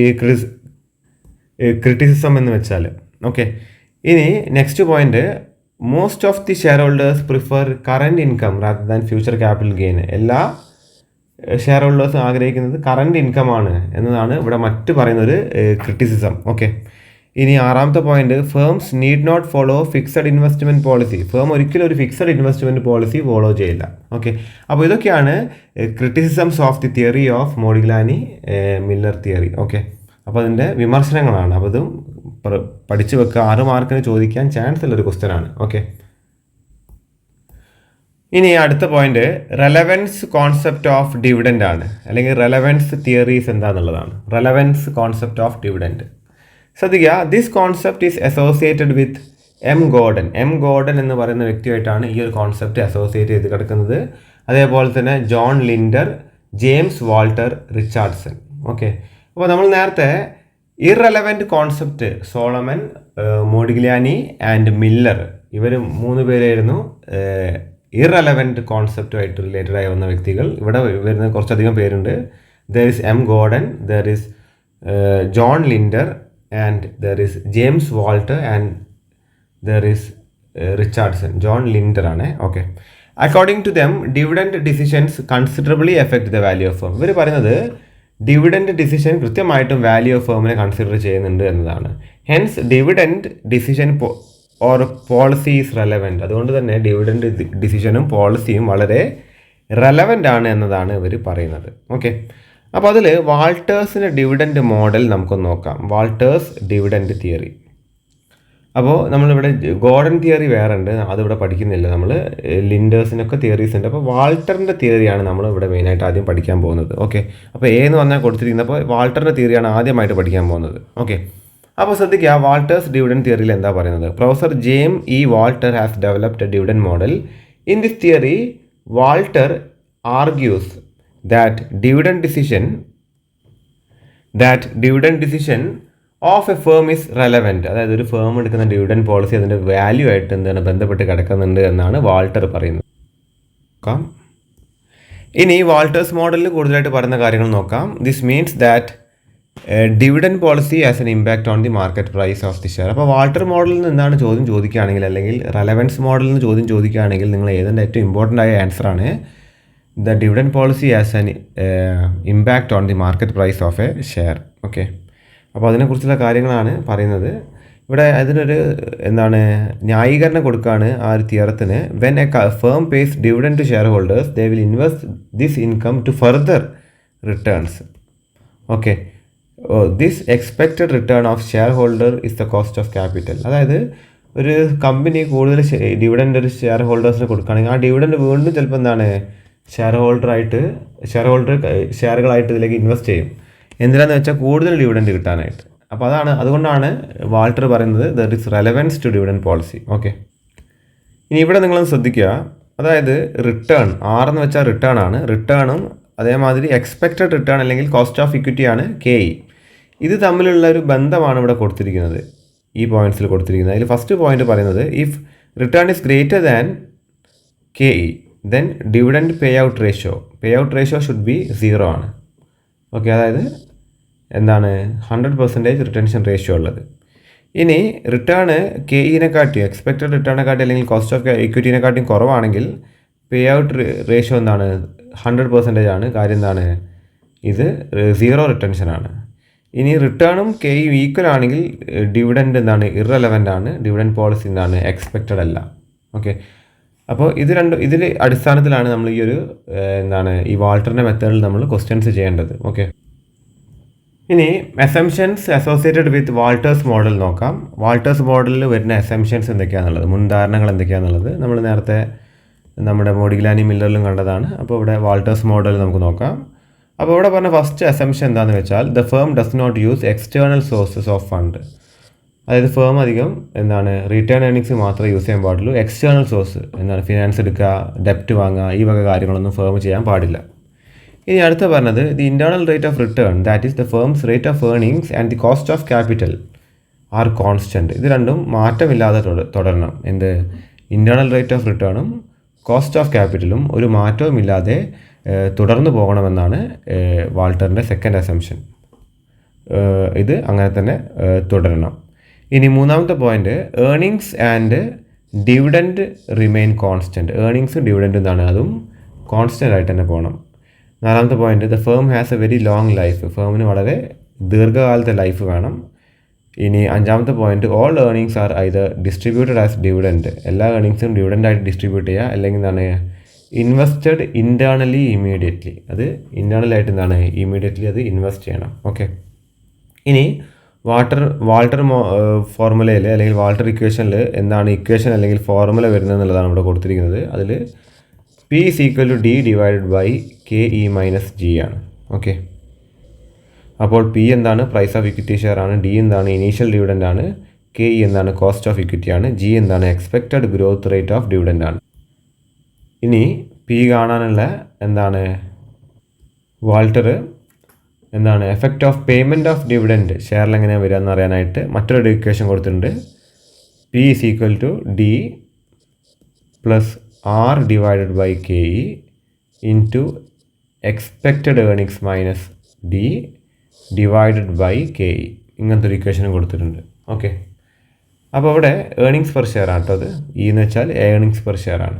ക്രിറ്റിസിസം എന്ന് വെച്ചാൽ. ഓക്കെ, ഇനി next point, most of the share holders prefer current income rather than future capital gain. എല്ലാ ഷെയർ ഹോൾഡേഴ്സും ആഗ്രഹിക്കുന്നത് കറൻറ്റ് ഇൻകം ആണ് എന്നതാണ് ഇവിടെ മറ്റ് പറയുന്നൊരു ക്രിറ്റിസിസം. ഓക്കെ, ഇനി ആറാമത്തെ point, firms need not follow fixed investment policy. Firm ഒരിക്കലും ഒരു ഫിക്സഡ് ഇൻവെസ്റ്റ്മെൻറ്റ് പോളിസി ഫോളോ ചെയ്യില്ല. ഓക്കെ, അപ്പോൾ ഇതൊക്കെയാണ് criticisms of the theory of Modigliani Miller theory. Okay, അപ്പോൾ അതിൻ്റെ വിമർശനങ്ങളാണ്. അപ്പോൾ ഇതും പഠിച്ചു വെക്കുക, 6 മാർക്കിന് ചോദിക്കാൻ ചാൻസ് ഉള്ളൊരു ക്വസ്റ്റ്യൻ ആണ്. ഓക്കെ, ഇനി അടുത്ത point, relevance concept of dividend ആണ്, അല്ലെങ്കിൽ റെലവൻസ് തിയറീസ് എന്താണെന്നുള്ളതാണ്. റെലവൻസ് കോൺസെപ്റ്റ് ഓഫ് ഡിവിഡൻഡ് ശ്രദ്ധിക്കുക. This concept is associated with M Gordon. M Gordon എന്ന് പറയുന്ന വ്യക്തിയായിട്ടാണ് ഈ ഒരു കോൺസെപ്റ്റ് അസോസിയേറ്റ് ചെയ്ത് കിടക്കുന്നത്. അതേപോലെ തന്നെ John Linder, James Walter Richardson. Okay, അപ്പോൾ നമ്മൾ നേരത്തെ irrelevant concept Solomon, Modigliani and Miller, ഇവർ 3 പേരായിരുന്നു ഇറലവൻറ്റ് കോൺസെപ്റ്റുമായിട്ട് റിലേറ്റഡ് ആയി വന്ന വ്യക്തികൾ. ഇവിടെ വരുന്ന കുറച്ചധികം പേരുണ്ട്. There is M Gordon, there is John Linder, and there is James Walter, and there is Richardson. John Linder ആണ്. Okay, according to them dividend decisions considerably affect the value of firm. ഇവർ പറയുന്നത് dividend decision കൃത്യമായിട്ടും value of ഫേമിനെ consider ചെയ്യുന്നുണ്ട് എന്നതാണ്. Hence dividend decision or policy is relevant. അതുകൊണ്ട് തന്നെ dividend ഡിസിഷനും പോളിസിയും വളരെ റെലവൻ്റ് ആണ് എന്നതാണ് ഇവർ പറയുന്നത്. ഓക്കെ, അപ്പോൾ അതിൽ വാൾട്ടേഴ്സിൻ്റെ ഡിവിഡൻഡ് മോഡൽ നമുക്കൊന്ന് നോക്കാം. Walter's dividend theory. അപ്പോൾ നമ്മളിവിടെ ഗോർഡൻ തിയറി വേറെ ഉണ്ട്, അതിവിടെ പഠിക്കുന്നില്ല നമ്മൾ. ലിൻഡേഴ്സിനൊക്കെ തിയറീസ് ഉണ്ട്. അപ്പോൾ വാൾട്ടറിൻ്റെ തിയറിയാണ് നമ്മൾ ഇവിടെ മെയിനായിട്ട് ആദ്യം പഠിക്കാൻ പോകുന്നത്. ഓക്കെ, അപ്പോൾ എന്ന് പറഞ്ഞാൽ കൊടുത്തിരിക്കുന്നത്, അപ്പോൾ വാൾട്ടറിൻ്റെ തിയറിയാണ് ആദ്യമായിട്ട് പഠിക്കാൻ പോകുന്നത്. ഓക്കെ, അപ്പോൾ ശ്രദ്ധിക്കുക, വാൾട്ടേഴ്സ് ഡിവിഡൻഡ് തിയറിയിൽ എന്താ പറയുന്നത്. Professor James E Walter has developed a dividend model. In this theory Walter argues that dividend decision of a firm is relevant. അതായത് ഒരു ഫേം എടുക്കുന്ന ഡിവിഡൻഡ് പോളിസി അതിൻ്റെ വാല്യൂ ആയിട്ട് എന്താണ് ബന്ധപ്പെട്ട് കിടക്കുന്നുണ്ട് എന്നാണ് വാൾട്ടർ പറയുന്നത്. നോക്കാം, ഇനി വാൾട്ടേഴ്സ് മോഡലിൽ കൂടുതലായിട്ട് പറയുന്ന കാര്യങ്ങൾ നോക്കാം. This means that dividend policy as an impact on the market price of the share. അപ്പോൾ വാൾട്ടർ മോഡലിൽ നിന്ന് എന്താണ് ചോദ്യം ചോദിക്കുകയാണെങ്കിൽ, അല്ലെങ്കിൽ റെലവൻസ് മോഡലിൽ നിന്ന് ചോദ്യം ചോദിക്കുകയാണെങ്കിൽ നിങ്ങൾ ഏതിൻ്റെ ഏറ്റവും ഇമ്പോർട്ടൻ്റ് ആയ ആൻസറാണ് the dividend policy has an impact on the market price of a share. Okay, അപ്പോൾ അതിനെക്കുറിച്ചുള്ള കാര്യങ്ങളാണ് പറയുന്നത്. ഇവിടെ അതിനൊരു എന്താണ് ന്യായീകരണം കൊടുക്കുകയാണ് ആ ഒരു തിയറത്തിന്. When a firm pays dividend to shareholders they will invest this income to further returns. Okay, this expected return of shareholder is the cost of capital. അതായത് ഒരു കമ്പനി കൂടുതൽ ഡിവിഡൻഡ് ഒരു ഷെയർ ഹോൾഡേഴ്സിന് കൊടുക്കുകയാണെങ്കിൽ ആ dividend വീണ്ടും ചിലപ്പോൾ എന്താണ് share holder ഷെയറുകളായിട്ട് ഇതിലേക്ക് ഇൻവെസ്റ്റ് ചെയ്യും. എന്തിനാന്ന് വെച്ചാൽ കൂടുതൽ ഡിവിഡൻഡ് കിട്ടാനായിട്ട്. അപ്പോൾ അതുകൊണ്ടാണ് വാൾട്ടർ പറയുന്നത് there is relevance to dividend policy. Okay, ഇനി ഇവിടെ നിങ്ങളൊന്ന് ശ്രദ്ധിക്കുക. അതായത് റിട്ടേൺ, ആർ എന്ന് വെച്ചാൽ റിട്ടേൺ ആണ്. റിട്ടേണും അതേമാതിരി എക്സ്പെക്റ്റഡ് റിട്ടേൺ അല്ലെങ്കിൽ കോസ്റ്റ് ഓഫ് ഇക്വിറ്റി ആണ് KE. ഇത് തമ്മിലുള്ള ഒരു ബന്ധമാണ് ഇവിടെ കൊടുത്തിരിക്കുന്നത്, ഈ പോയിന്റ്സിൽ കൊടുത്തിരിക്കുന്നത്. അതിൽ ഫസ്റ്റ് പോയിന്റ് പറയുന്നത് if return is greater than KE then dividend payout ratio should be 0 ആണ്. ഓക്കെ, അതായത് എന്താണ് 100% റിട്ടൻഷൻ റേഷ്യോ ഉള്ളത്. ഇനി റിട്ടേണ് KEനെക്കാട്ടി എക്സ്പെക്റ്റഡ് റിട്ടേണിനെക്കാട്ടി അല്ലെങ്കിൽ കോസ്റ്റ് ഓഫ് ഇക്വിറ്റിനെക്കാട്ടിയും കുറവാണെങ്കിൽ പേ ഔട്ട് റേഷ്യോ എന്താണ് 100% ആണ്. കാര്യം എന്താണ്, ഇത് 0 റിട്ടൻഷനാണ്. ഇനി റിട്ടേണും KE ഈക്വൽ ആണെങ്കിൽ ഡിവിഡൻഡ് എന്താണ് ഇറലവൻ്റ് ആണ്. ഡിവിഡൻഡ് പോളിസി എന്താണ് എക്സ്പെക്റ്റഡ് അല്ല. ഓക്കെ, അപ്പോൾ ഇതിൽ അടിസ്ഥാനത്തിലാണ് നമ്മൾ ഈ ഒരു ഈ വാൾട്ടറിൻ്റെ മെത്തേഡിൽ നമ്മൾ ക്വസ്റ്റ്യൻസ് ചെയ്യേണ്ടത്. ഓക്കെ, ഇനി assumptions associated with Walters model നോക്കാം. വാൾട്ടേഴ്സ് മോഡലിൽ വരുന്ന അസംഷൻസ് എന്തൊക്കെയാണെന്നുള്ളത്, മുൻധാരണകൾ എന്തൊക്കെയാണെന്നുള്ളത് നമ്മൾ നേരത്തെ നമ്മുടെ മോഡിഗ്ലാനി മില്ലറിലും കണ്ടതാണ്. അപ്പോൾ ഇവിടെ വാൾട്ടേഴ്സ് മോഡൽ നമുക്ക് നോക്കാം. അപ്പോൾ ഇവിടെ പറഞ്ഞ ഫസ്റ്റ് അസംഷൻ എന്താണെന്ന് വെച്ചാൽ the firm does not use external sources of fund. അതായത് ഫേം അധികം റിട്ടേൺ ഏർണിങ്സ് മാത്രമേ യൂസ് ചെയ്യാൻ പാടുള്ളൂ. എക്സ്റ്റേണൽ സോഴ്സ് ഫിനാൻസ് എടുക്കുക, ഡെപ്റ്റ് വാങ്ങുക, ഈ വക കാര്യങ്ങളൊന്നും ഫേം ചെയ്യാൻ പാടില്ല. ഇനി അടുത്ത പറഞ്ഞത് the internal rate of return that is the firm's rate of earnings and the cost of capital are constant. ഇത് രണ്ടും മാറ്റമില്ലാതെ തുടരണം. ഇൻറ്റേർണൽ റേറ്റ് ഓഫ് റിട്ടേണും കോസ്റ്റ് ഓഫ് ക്യാപിറ്റലും ഒരു മാറ്റവുമില്ലാതെ തുടർന്നു പോകണമെന്നാണ് വാൾട്ടറിൻ്റെ സെക്കൻഡ് അസംഷൻ. ഇത് അങ്ങനെ തന്നെ തുടരണം. ഇനി മൂന്നാമത്തെ point, earnings and dividend remain constant. ഏർണിങ്സും ഡിവിഡൻറ്റും എന്താണ്, അതും കോൺസ്റ്റൻ്റ് ആയിട്ട് തന്നെ പോകണം. നാലാമത്തെ point, the firm has a very long life. ഫേമിന് വളരെ ദീർഘകാലത്തെ ലൈഫ് വേണം. ഇനി അഞ്ചാമത്തെ point, all earnings are either distributed as dividend. എല്ലാ ഏർണിങ്സും ഡിവിഡൻ്റ് ആയിട്ട് ഡിസ്ട്രിബ്യൂട്ട് ചെയ്യുക, അല്ലെങ്കിൽ എന്താണ് ഇൻവെസ്റ്റഡ് ഇൻറ്റേർണലി ഇമ്മീഡിയറ്റ്ലി. അത് ഇൻറ്റേർണലായിട്ട് എന്താണ് ഇമ്മീഡിയറ്റ്ലി അത് ഇൻവെസ്റ്റ് ചെയ്യണം. ഓക്കെ. ഇനി വാൾട്ടർ ഫോർമുലയിൽ അല്ലെങ്കിൽ വാൾട്ടർ ഇക്വേഷനിൽ എന്താണ് ഇക്വേഷൻ അല്ലെങ്കിൽ ഫോർമുല വരുന്നത് എന്നുള്ളതാണ് ഇവിടെ കൊടുത്തിരിക്കുന്നത്. അതിൽ P is equal to D divided by KE minus G ആണ്. ഓക്കെ. അപ്പോൾ P എന്താണ്, പ്രൈസ് ഓഫ് ഇക്വിറ്റി ഷെയർ ആണ്. D എന്താണ്, ഇനീഷ്യൽ ഡിവിഡൻ്റ് ആണ്. KE എന്താണ്, കോസ്റ്റ് ഓഫ് ഇക്വിറ്റി ആണ്. G എന്താണ്, expected growth rate of dividend ആണ്. ഇനി P കാണാനുള്ള എന്താണ് വാൾട്ടർ എന്താണ് effect of payment of dividend ഷെയറിൽ എങ്ങനെയാണ് വരിക എന്ന് അറിയാനായിട്ട് മറ്റൊരു ഇക്വേഷൻ കൊടുത്തിട്ടുണ്ട്. P is equal to D plus R divided by KE into expected earnings minus D divided by KE. ഇങ്ങനത്തെ ഒരു ഇക്വേഷനും കൊടുത്തിട്ടുണ്ട്. ഓക്കെ. അപ്പോൾ അവിടെ ഏർണിങ്സ് പെർ ഷെയർ ആണ് കേട്ടോ. അത് E എന്ന് വെച്ചാൽ ഏർണിങ്സ് പെർ ഷെയർ ആണ്.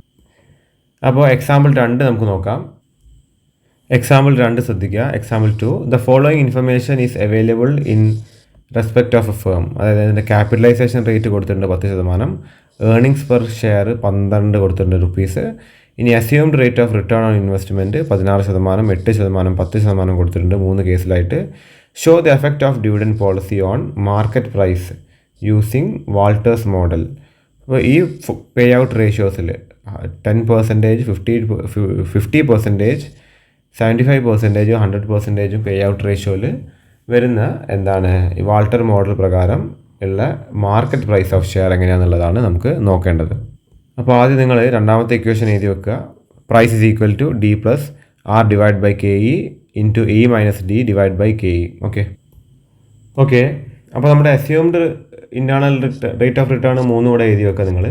അപ്പോൾ എക്സാമ്പിൾ 2 നമുക്ക് നോക്കാം. എക്സാമ്പിൾ 2 ശ്രദ്ധിക്കുക. Example 2, the following information is available in respect of a firm. അതായത് അതിൻ്റെ ക്യാപിറ്റലൈസേഷൻ റേറ്റ് കൊടുത്തിട്ടുണ്ട് 10%, ഏർണിങ്സ് പെർ ഷെയർ 12 കൊടുത്തിട്ടുണ്ട് റുപ്പീസ്. ഇനി assumed rate of return on investment 16%, 8%, 10% കൊടുത്തിട്ടുണ്ട് 3 കേസിലായിട്ട്. Show the effect of dividend policy on market price using Walter's model. അപ്പോൾ ഈ pay out റേഷ്യോസിൽ 10%, 50%, 75%, 100% pay out റേഷ്യോയിൽ വരുന്ന എന്താണ് ഈ വാൾട്ടർ മോഡൽ പ്രകാരം ഉള്ള മാർക്കറ്റ് പ്രൈസ് ഓഫ് ഷെയർ എങ്ങനെയാണെന്നുള്ളതാണ് നമുക്ക് നോക്കേണ്ടത്. അപ്പോൾ ആദ്യം നിങ്ങൾ രണ്ടാമത്തെ ഇക്വേഷൻ എഴുതി വെക്കുക. Price is equal to D plus R divide by KE into E minus D divide by KE. Okay. അപ്പോൾ നമ്മുടെ assumed internal rate of return 3 കൂടെ എഴുതി വെക്കുക നിങ്ങൾ.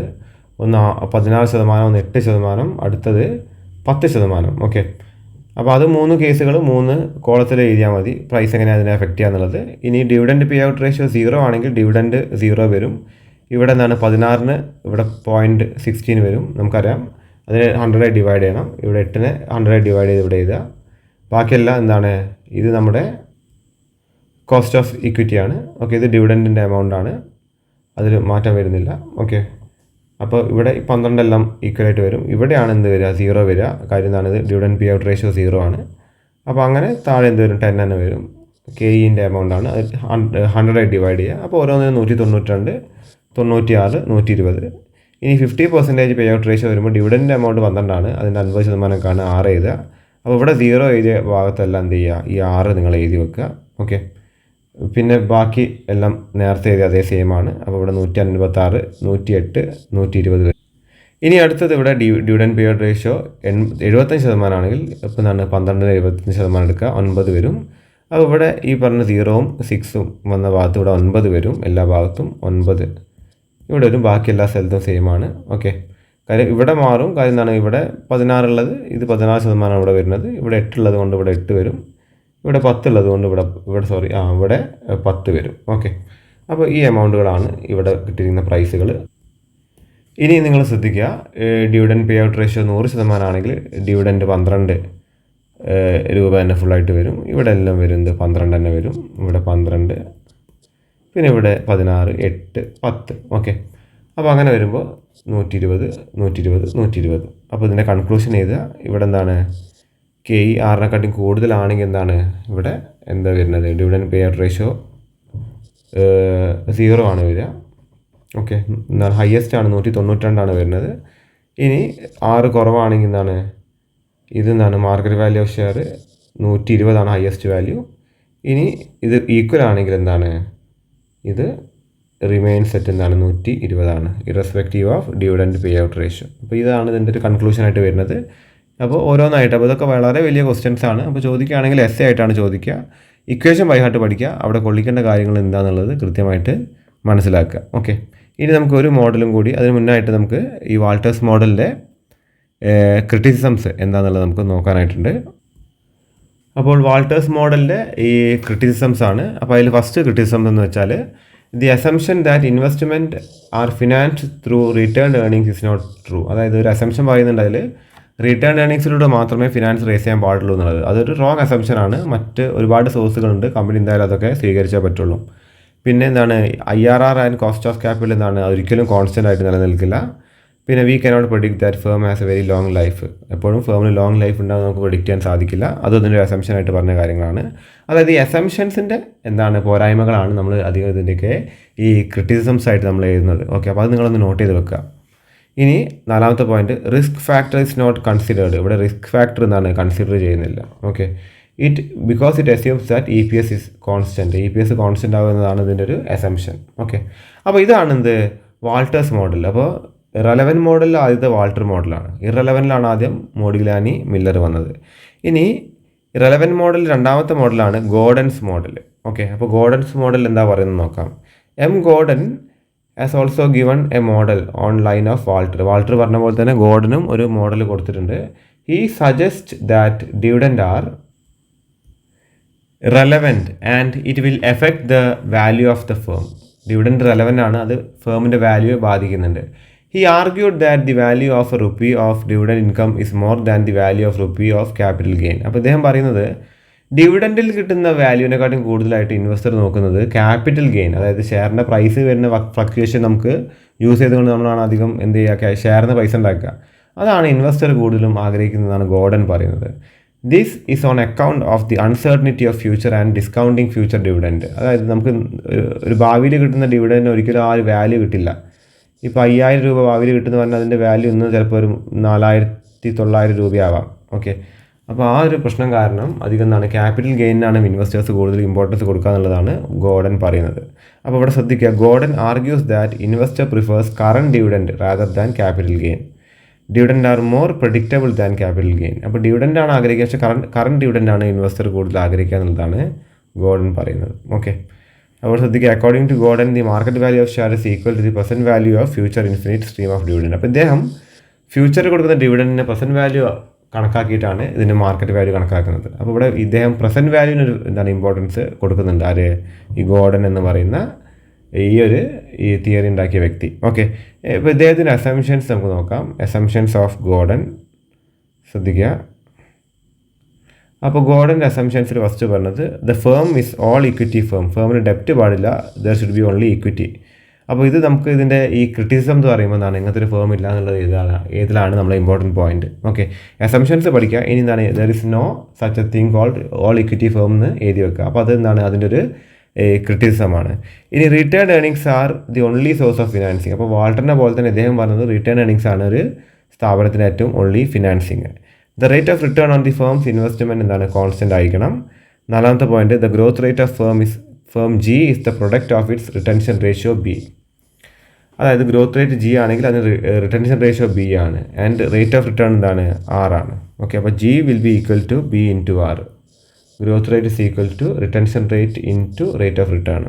ഒന്ന് 16%, ഒന്ന് 8%, അടുത്തത് 10%. ഓക്കെ. അപ്പോൾ അത് 3 കേസുകൾ 3 കോളത്തിൽ എഴുതിയാൽ മതി. പ്രൈസ് എങ്ങനെയാണ് അതിനെ എഫക്റ്റ് ചെയ്യുക എന്നുള്ളത്. ഇനി ഡിവിഡൻഡ് പേ ഔട്ട് റേഷ്യോ 0 ആണെങ്കിൽ ഡിവിഡൻഡ് 0 വരും. ഇവിടെ എന്താണ് 16 ഇവിടെ 0.16 വരും. നമുക്കറിയാം അതിന് 100 ഡിവൈഡ് ചെയ്യണം. ഇവിടെ 8നെ 100 ഡിവൈഡ് ചെയ്ത് ഇവിടെ എഴുതുക. ബാക്കിയെല്ലാം എന്താണ്, ഇത് നമ്മുടെ കോസ്റ്റ് ഓഫ് ഇക്വിറ്റി ആണ്. ഓക്കെ. ഇത് ഡിവിഡൻറ്റിൻ്റെ എമൗണ്ട് ആണ്, അതിൽ മാറ്റം വരുന്നില്ല. ഓക്കെ. അപ്പോൾ ഇവിടെ 12 എല്ലാം ഈക്വലായിട്ട് വരും. ഇവിടെയാണ് എന്ത് വരിക, 0 വരിക. കാര്യം എന്താണ്, ഇത് ഡിവിഡൻഡ് പേ ഔട്ട് റേഷ്യോ 0 ആണ്. അപ്പോൾ അങ്ങനെ താഴെ എന്ത് വരും, 10 തന്നെ വരും. KEൻ്റെ എമൗണ്ട് ആണ്, അത് 100 ഡിവൈഡ് ചെയ്യുക. അപ്പോൾ ഓരോന്നിനും 192, 96, 120. ഇനി 50% പേ ഔട്ട് റേഷ്യോ വരുമ്പോൾ ഡിവിഡൻഡ് എമൗണ്ട് 12 ആണ്, അതിൻ്റെ 50% 6 എഴുതുക. അപ്പോൾ ഇവിടെ 0 എഴുതിയ ഭാഗത്തെല്ലാം എന്ത് ചെയ്യുക, ഈ 6 നിങ്ങൾ എഴുതി വെക്കുക. ഓക്കെ. പിന്നെ ബാക്കി എല്ലാം നേരത്തെ എഴുതിയ അതേ സെയിം ആണ്. അപ്പോൾ ഇവിടെ 156, 108, 120 വരും. ഇനി അടുത്തത് ഇവിടെ ഡിവിഡൻഡ് പേ ഔട്ട് റേഷ്യോ 75% ആണെങ്കിൽ ഇപ്പോൾ എന്താണ് 12 75% എടുക്കുക, 9 വരും. അപ്പോൾ ഇവിടെ ഈ പറഞ്ഞ 0ഉം 6ഉം വന്ന ഭാഗത്ത് ഇവിടെ 9 വരും. എല്ലാ ഭാഗത്തും 9 ഇവിടെ വരും. ബാക്കി എല്ലാ സ്ഥലത്തും സെയിം ആണ്. ഓക്കെ. കാര്യം ഇവിടെ മാറും. കാര്യം എന്താണ്, ഇവിടെ 16 ഉള്ളത് ഇത് 16% ഇവിടെ വരുന്നത്. ഇവിടെ 8 ഉള്ളത് കൊണ്ട് ഇവിടെ 8 വരും. ഇവിടെ 10 ഉള്ളത് കൊണ്ട് ഇവിടെ 10 വരും. ഓക്കെ. അപ്പോൾ ഈ എമൗണ്ടുകളാണ് ഇവിടെ കിട്ടിയിരിക്കുന്ന പ്രൈസുകൾ. ഇനി നിങ്ങൾ ശ്രദ്ധിക്കുക, ഡിവിഡൻഡ് പേ ഔട്ട് റേഷ്യോ 100% ആണെങ്കിൽ ഡിവിഡൻഡ് 12 രൂപ തന്നെ ഫുള്ളായിട്ട് വരും. ഇവിടെ എല്ലാം വരുന്നത് 12 തന്നെ വരും. ഇവിടെ 12, പിന്നെ ഇവിടെ 16, 8, 10. ഓക്കെ. അപ്പോൾ അങ്ങനെ വരുമ്പോൾ 120, 120, 120. അപ്പോൾ ഇതിൻ്റെ കൺക്ലൂഷൻ ചെയ്ത് ഇവിടെ എന്താണ്, KE 6നെക്കാട്ടും കൂടുതലാണെങ്കിൽ എന്താണ് ഇവിടെ എന്താ വരുന്നത്, ഡിവിഡൻഡ് പേ ഔട്ട് റേഷ്യോ 0 ആണ് വരിക. ഓക്കെ. എന്നാൽ ഹയസ്റ്റ് ആണ് 192 വരുന്നത്. ഇനി 6 കുറവാണെങ്കിൽ എന്താണ്, ഇതെന്താണ് market value of share 120 highest value. ഇനി ഇത് ഈക്വൽ ആണെങ്കിൽ എന്താണ്, ഇത് റിമെയിൻ സെറ്റ് എന്താണ് 120 irrespective of dividend pay out ratio. അപ്പോൾ ഇതാണ് ഇതിൻ്റെ ഒരു കൺക്ലൂഷനായിട്ട് വരുന്നത്. അപ്പോൾ ഓരോന്നായിട്ട്, അപ്പോൾ ഇതൊക്കെ വളരെ വലിയ ക്വസ്റ്റ്യൻസ് ആണ്. അപ്പോൾ ചോദിക്കുകയാണെങ്കിൽ എസ് ആയിട്ടാണ് ചോദിക്കുക. ഇക്വേഷൻ ബൈ ഹാർട്ട് പഠിക്കുക, അവിടെ കൊള്ളിക്കേണ്ട കാര്യങ്ങൾ എന്താണെന്നുള്ളത് കൃത്യമായിട്ട് മനസ്സിലാക്കുക. ഓക്കെ. ഇനി നമുക്ക് ഒരു മോഡലും കൂടി, അതിന് മുന്നായിട്ട് നമുക്ക് ഈ വാൾട്ടേഴ്സ് മോഡലിൻ്റെ ക്രിറ്റിസിസംസ് എന്താണെന്നുള്ളത് നമുക്ക് നോക്കാനായിട്ടുണ്ട്. അപ്പോൾ വാൾട്ടേഴ്സ് മോഡലിൻ്റെ ഈ ക്രിറ്റിസിസംസ് ആണ്. അപ്പോൾ അതിൽ ഫസ്റ്റ് ക്രിറ്റിസിസം എന്ന് വെച്ചാൽ the assumption that investment are finance through return earnings is not true. അതായത് ഒരു അസംഷൻ പറയുന്നുണ്ട് അതിൽ റിട്ടേൺ ഏർണിങ്സിലൂടെ മാത്രമേ ഫിനാൻസ് റേസ് ചെയ്യാൻ പാടുള്ളൂ എന്നുള്ളത്. അതൊരു റോങ് അസംഷനാണ്. മറ്റ് ഒരുപാട് സോഴ്സുകളുണ്ട്, കമ്പനി എന്തായാലും അതൊക്കെ സ്വീകരിച്ചേ പറ്റുള്ളൂ. പിന്നെ എന്താണ് IRR and cost of capital എന്താണ് ഒരിക്കലും കോൺസ്റ്റൻ്റ് ആയിട്ട് നിലനിൽക്കില്ല. പിന്നെ we cannot predict that firm has a very long life. എപ്പോഴും ഫേമിന് ലോങ് ലൈഫ് ഉണ്ടാകും നമുക്ക് പ്രെഡിക്റ്റ് ചെയ്യാൻ സാധിക്കില്ല. അതൊന്നിൻ്റെ ഒരു അസംഷനായിട്ട് പറഞ്ഞ കാര്യങ്ങളാണ്. അതായത് ഈ അസംഷൻസിൻ്റെ എന്താണ് പോരായ്മകളാണ് നമ്മൾ അധികം ഇതിൻ്റെയൊക്കെ ഈ ക്രിറ്റിസിസംസ് ആയിട്ട് നമ്മൾ എഴുതുന്നത്. ഓക്കെ, അപ്പോൾ അത് നിങ്ങളൊന്ന് നോട്ട് ചെയ്ത് വെക്കുക. ഇനി നാലാമത്തെ point, risk factor is not considered. ഇവിടെ റിസ്ക് ഫാക്ടർ എന്താണ് കൺസിഡർ ചെയ്യുന്നില്ല. Okay, because it assumes that EPS is constant. EPS constant ആകുന്നതാണ് ഇതിൻ്റെ ഒരു അസംഷൻ. ഓക്കെ, അപ്പോൾ ഇതാണ് എന്ത് വാൾട്ടേഴ്സ് മോഡൽ. അപ്പോൾ റെലവൻറ്റ് മോഡലിൽ ആദ്യത്തെ വാൾട്ടർ മോഡലാണ്. ഇറലവൻറ്റിലാണ് ആദ്യം മോഡിഗ്ലാനി മില്ലർ വന്നത്. ഇനി റെലവൻറ്റ് മോഡൽ രണ്ടാമത്തെ മോഡലാണ് ഗോർഡൻസ് മോഡൽ. ഓക്കെ, അപ്പോൾ ഗോർഡൻസ് മോഡൽ എന്താ പറയുന്നത് നോക്കാം. Gordon has also given a model on line of Walter. Walter പറഞ്ഞ പോലെ തന്നെ ഗോർഡനും ഒരു മോഡൽ കൊടുത്തിട്ടുണ്ട്. He suggest that dividend are relevant and it will effect the value of the firm. Dividend relevant ആണ്, അത് ഫേമിൻ്റെ വാല്യൂയെ ബാധിക്കുന്നുണ്ട്. He argued that the value of a rupee of dividend income is more than the value of rupee of capital gain. അപ്പോൾ അദ്ദേഹം പറയുന്നത് ഡിവിഡൻഡിൽ കിട്ടുന്ന വാല്യൂവിനെക്കാട്ടും കൂടുതലായിട്ട് investor നോക്കുന്നത് capital gain, അതായത് ഷെയറിൻ്റെ പ്രൈസ് വരുന്ന ഫ്ലക്ച്വേഷൻ നമുക്ക് യൂസ് ചെയ്തുകൊണ്ട് നമ്മളാണ് അധികം എന്ത് ചെയ്യുക, ഷെയറിന് പൈസ ഉണ്ടാക്കുക. അതാണ് ഇൻവെസ്റ്റർ കൂടുതലും ആഗ്രഹിക്കുന്നതാണ് ഗോർഡൻ പറയുന്നത്. This is on account of the uncertainty of future and discounting future dividend. അതായത് നമുക്ക് ഒരു ഭാവിയിൽ കിട്ടുന്ന ഡിവിഡൻഡിന് ഒരിക്കലും ആ ഒരു വാല്യൂ കിട്ടില്ല. ഇപ്പോൾ 5000 രൂപ ഭാവിയിൽ കിട്ടുന്ന പറഞ്ഞാൽ അതിൻ്റെ വാല്യൂ ഇന്ന് ചിലപ്പോൾ ഒരു 4900 രൂപയാവാം. ഓക്കെ, അപ്പോൾ ആ ഒരു പ്രശ്നം കാരണം അധികം എന്താണ് ക്യാപിറ്റൽ ഗെയിനാണ് ഇൻവെസ്റ്റേഴ്സ് കൂടുതൽ ഇമ്പോർട്ടൻസ് കൊടുക്കുക എന്നുള്ളതാണ് ഗോർഡൻ പറയുന്നത്. അപ്പോൾ ഇവിടെ ശ്രദ്ധിക്കുക, Gordon argues that investor prefers current dividend rather than capital gain. Dividend are more predictable than capital gain. അപ്പോൾ ഡിവിഡൻഡാണ് ആഗ്രഹിക്കുക, പക്ഷേ കറണ്ട് ഡിവിഡൻഡാണ് ഇൻവെസ്റ്റർ കൂടുതൽ ആഗ്രഹിക്കുക എന്നുള്ളതാണ് ഗോർഡൻ പറയുന്നത്. ഓക്കെ, അപ്പോൾ ശ്രദ്ധിക്കുക, according to Gordon the market value of share is equal to the present value of future infinite stream of dividend. അപ്പോൾ ഇദ്ദേഹം ഫ്യൂച്ചറിൽ കൊടുക്കുന്ന ഡിവിഡൻഡിന് പ്രസൻറ്റ് വാല്യൂ കണക്കാക്കിയിട്ടാണ് ഇതിൻ്റെ മാർക്കറ്റ് വാല്യൂ കണക്കാക്കുന്നത്. അപ്പോൾ ഇവിടെ ഇദ്ദേഹം പ്രസൻറ്റ് വാല്യൂവിനൊരു എന്താണ് ഇമ്പോർട്ടൻസ് കൊടുക്കുന്നുണ്ട്. ആര്? ഈ ഗോർഡൻ എന്ന് പറയുന്ന ഈ തിയറി ഉണ്ടാക്കിയ വ്യക്തി. ഓക്കെ, ഇപ്പോൾ ഇദ്ദേഹത്തിൻ്റെ അസംഷൻസ് നമുക്ക് നോക്കാം. അസംഷൻസ് ഓഫ് ഗോർഡൻ ശ്രദ്ധിക്കുക. അപ്പോൾ ഗോർഡൻ്റെ അസംഷൻസിൽ ഫസ്റ്റ് പറഞ്ഞത് the firm is all equity firm. ഫേമിന് ഡെപ്റ്റ് പാടില്ല, there should be only equity. അപ്പോൾ ഇത് നമുക്ക് ഇതിൻ്റെ ഈ ക്രിറ്റിസിസം എന്ന് പറയുമ്പോൾ എന്താണ് ഇങ്ങനത്തെ ഒരു ഫേം ഇല്ല എന്നുള്ളത് ഏതിലാണ് നമ്മുടെ ഇമ്പോർട്ടൻറ്റ് പോയിന്റ്. ഓക്കെ, അസംഷൻസ് പഠിക്കുക. ഇനി എന്താണ് there is no such a thing called all equity firm എന്ന് എഴുതി വെക്കുക. അപ്പോൾ അത് എന്താണ് അതിൻ്റെ ഒരു ക്രിറ്റിസിസമാണ്. ഇനി return earnings are the only source of financing. അപ്പോൾ വാൾട്ടറിനെ പോലെ തന്നെ ഇദ്ദേഹം പറഞ്ഞത് റിട്ടേൺ ഏർണിങ്സ് ആണ് ഒരു സ്ഥാപനത്തിൻ്റെ ഏറ്റവും only financing. The rate of return on the firm's investment എന്താണ് കോൺസ്റ്റൻ്റ് ആയിരിക്കണം. നാലാമത്തെ point, the growth rate of firm G is the product of its retention ratio B. അതായത് ഗ്രോത്ത് റേറ്റ് G ആണെങ്കിൽ അതിന് റിട്ടൻഷൻ റേഷ്യോ B ആണ്. And rate of return എന്താണ് R ആണ്. Okay, അപ്പോൾ G will be equal to B into R. Growth rate is equal to retention rate into rate of return.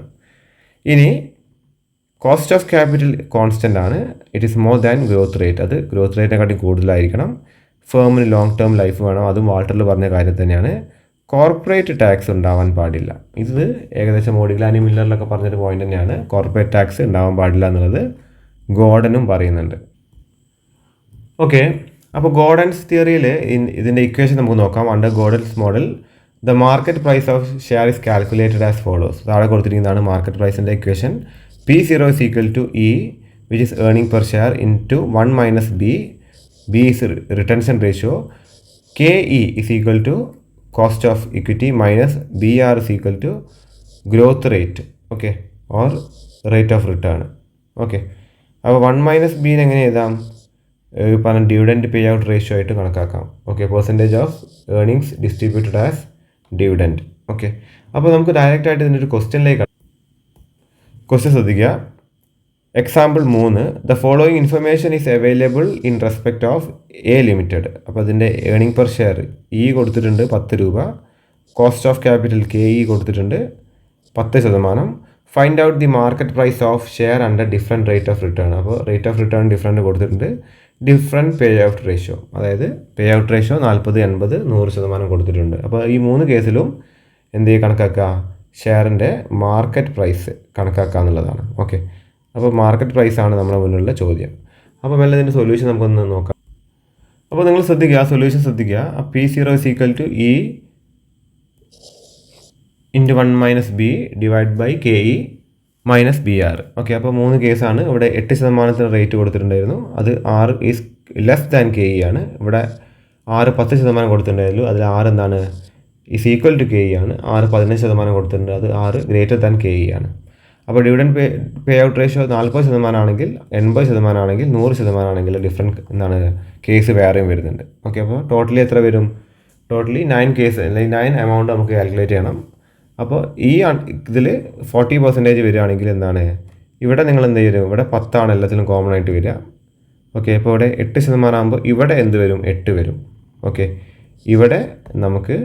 ഇനി cost of capital constant ആണ്. It is more than growth rate. അത് growth റേറ്റിനെക്കാട്ടി കൂടുതലായിരിക്കണം. ഫേമിന് long term life വേണം. അതും വാൾട്ടറിൽ പറഞ്ഞ കാര്യം തന്നെയാണ്. Corporate tax ഉണ്ടാവാൻ പാടില്ല. ഇത് ഏകദേശം മോഡിഗ്ലാനി മില്ലറിലൊക്കെ പറഞ്ഞൊരു പോയിന്റ് തന്നെയാണ്. കോർപ്പറേറ്റ് ടാക്സ് ഉണ്ടാവാൻ പാടില്ല എന്നുള്ളത് ഗോർഡനും പറയുന്നുണ്ട്. ഓക്കെ, അപ്പോൾ ഗോർഡൻസ് തിയറിയിൽ ഇതിൻ്റെ ഇക്വേഷൻ നമുക്ക് നോക്കാം. Under Gordon's model the market price of share is calculated as follows. താഴെ കൊടുത്തിരിക്കുന്നതാണ് മാർക്കറ്റ് പ്രൈസിൻ്റെ equation. P0 is equal to E, which is earning per share, into 1 minus B. B is retention ratio. KE is equal to cost of equity minus BR is equal to growth rate, okay, or rate of return. Okay, അപ്പോൾ 1 minus B എങ്ങനെ എഴുതാം? പറഞ്ഞ dividend pay out ratio ആയിട്ട് കണക്കാക്കാം. Okay, percentage of earnings distributed as dividend. Okay, അപ്പോൾ നമുക്ക് direct ആയിട്ട് ഇതിൻ്റെ ഒരു ക്വസ്റ്റ്യൻ ശ്രദ്ധിക്കുക. Example 3, the following information is available in respect of A limited. അപ്പോൾ അതിൻ്റെ ഏർണിംഗ് പെർ ഷെയർ കൊടുത്തിട്ടുണ്ട് 10 രൂപ. കോസ്റ്റ് ഓഫ് ക്യാപിറ്റൽ KE കൊടുത്തിട്ടുണ്ട് 10%. Find out the market price of share under different rate of return. അപ്പോൾ rate of return different കൊടുത്തിട്ടുണ്ട്. Different payout ratio, അതായത് payout ratio 40, 80, 100% കൊടുത്തിട്ടുണ്ട്. അപ്പോൾ ഈ 3 കേസിലും എന്ത് ചെയ്യുക, കണക്കാക്കുക, ഷെയറിൻ്റെ മാർക്കറ്റ് പ്രൈസ് കണക്കാക്കുക എന്നുള്ളതാണ്. ഓക്കെ, അപ്പോൾ മാർക്കറ്റ് പ്രൈസാണ് നമ്മുടെ മുന്നിലുള്ള ചോദ്യം. അപ്പോൾ മെല്ലെ ഇതിൻ്റെ സൊല്യൂഷൻ നമുക്കൊന്ന് നോക്കാം. അപ്പോൾ നിങ്ങൾ ശ്രദ്ധിക്കുക, സൊല്യൂഷൻ ശ്രദ്ധിക്കുക. P0 = E × 1 - B / KE - BR. Okay, അപ്പോൾ 3 കേസാണ്. ഇവിടെ 8% റേറ്റ് കൊടുത്തിട്ടുണ്ടായിരുന്നു, അത് R is less than KE ആണ്. ഇവിടെ R 10% കൊടുത്തിട്ടുണ്ടായിരുന്നു, അതിൽ R എന്താണ്, is equal to KE ആണ്. R 15% കൊടുത്തിട്ടുണ്ട്, അത് R greater than KE ആണ്. അപ്പോൾ ഡിവിഡൻഡ് പേ ഔട്ട് റേഷ്യോ 40% ആണെങ്കിൽ, 80% ആണെങ്കിൽ, 100% ആണെങ്കിൽ ഡിഫറെൻറ്റ് എന്താണ് കേസ് വേറെയും വരുന്നുണ്ട്. ഓക്കെ, അപ്പോൾ ടോട്ടലി എത്ര വരും? ടോട്ടലി 9 കേസ് അല്ലെങ്കിൽ 9 എമൗണ്ട് നമുക്ക് കാൽക്കുലേറ്റ് ചെയ്യണം. അപ്പോൾ ഈ ഇതിൽ 40% വരികയാണെങ്കിൽ എന്താണ്, ഇവിടെ നിങ്ങൾ എന്ത് ചെയ്യും, ഇവിടെ 10 എല്ലാത്തിലും കോമൺ ആയിട്ട് വരിക. ഓക്കെ, അപ്പോൾ ഇവിടെ 8% ആകുമ്പോൾ ഇവിടെ എന്ത് വരും, 8 വരും. ഓക്കെ, ഇവിടെ നമുക്ക്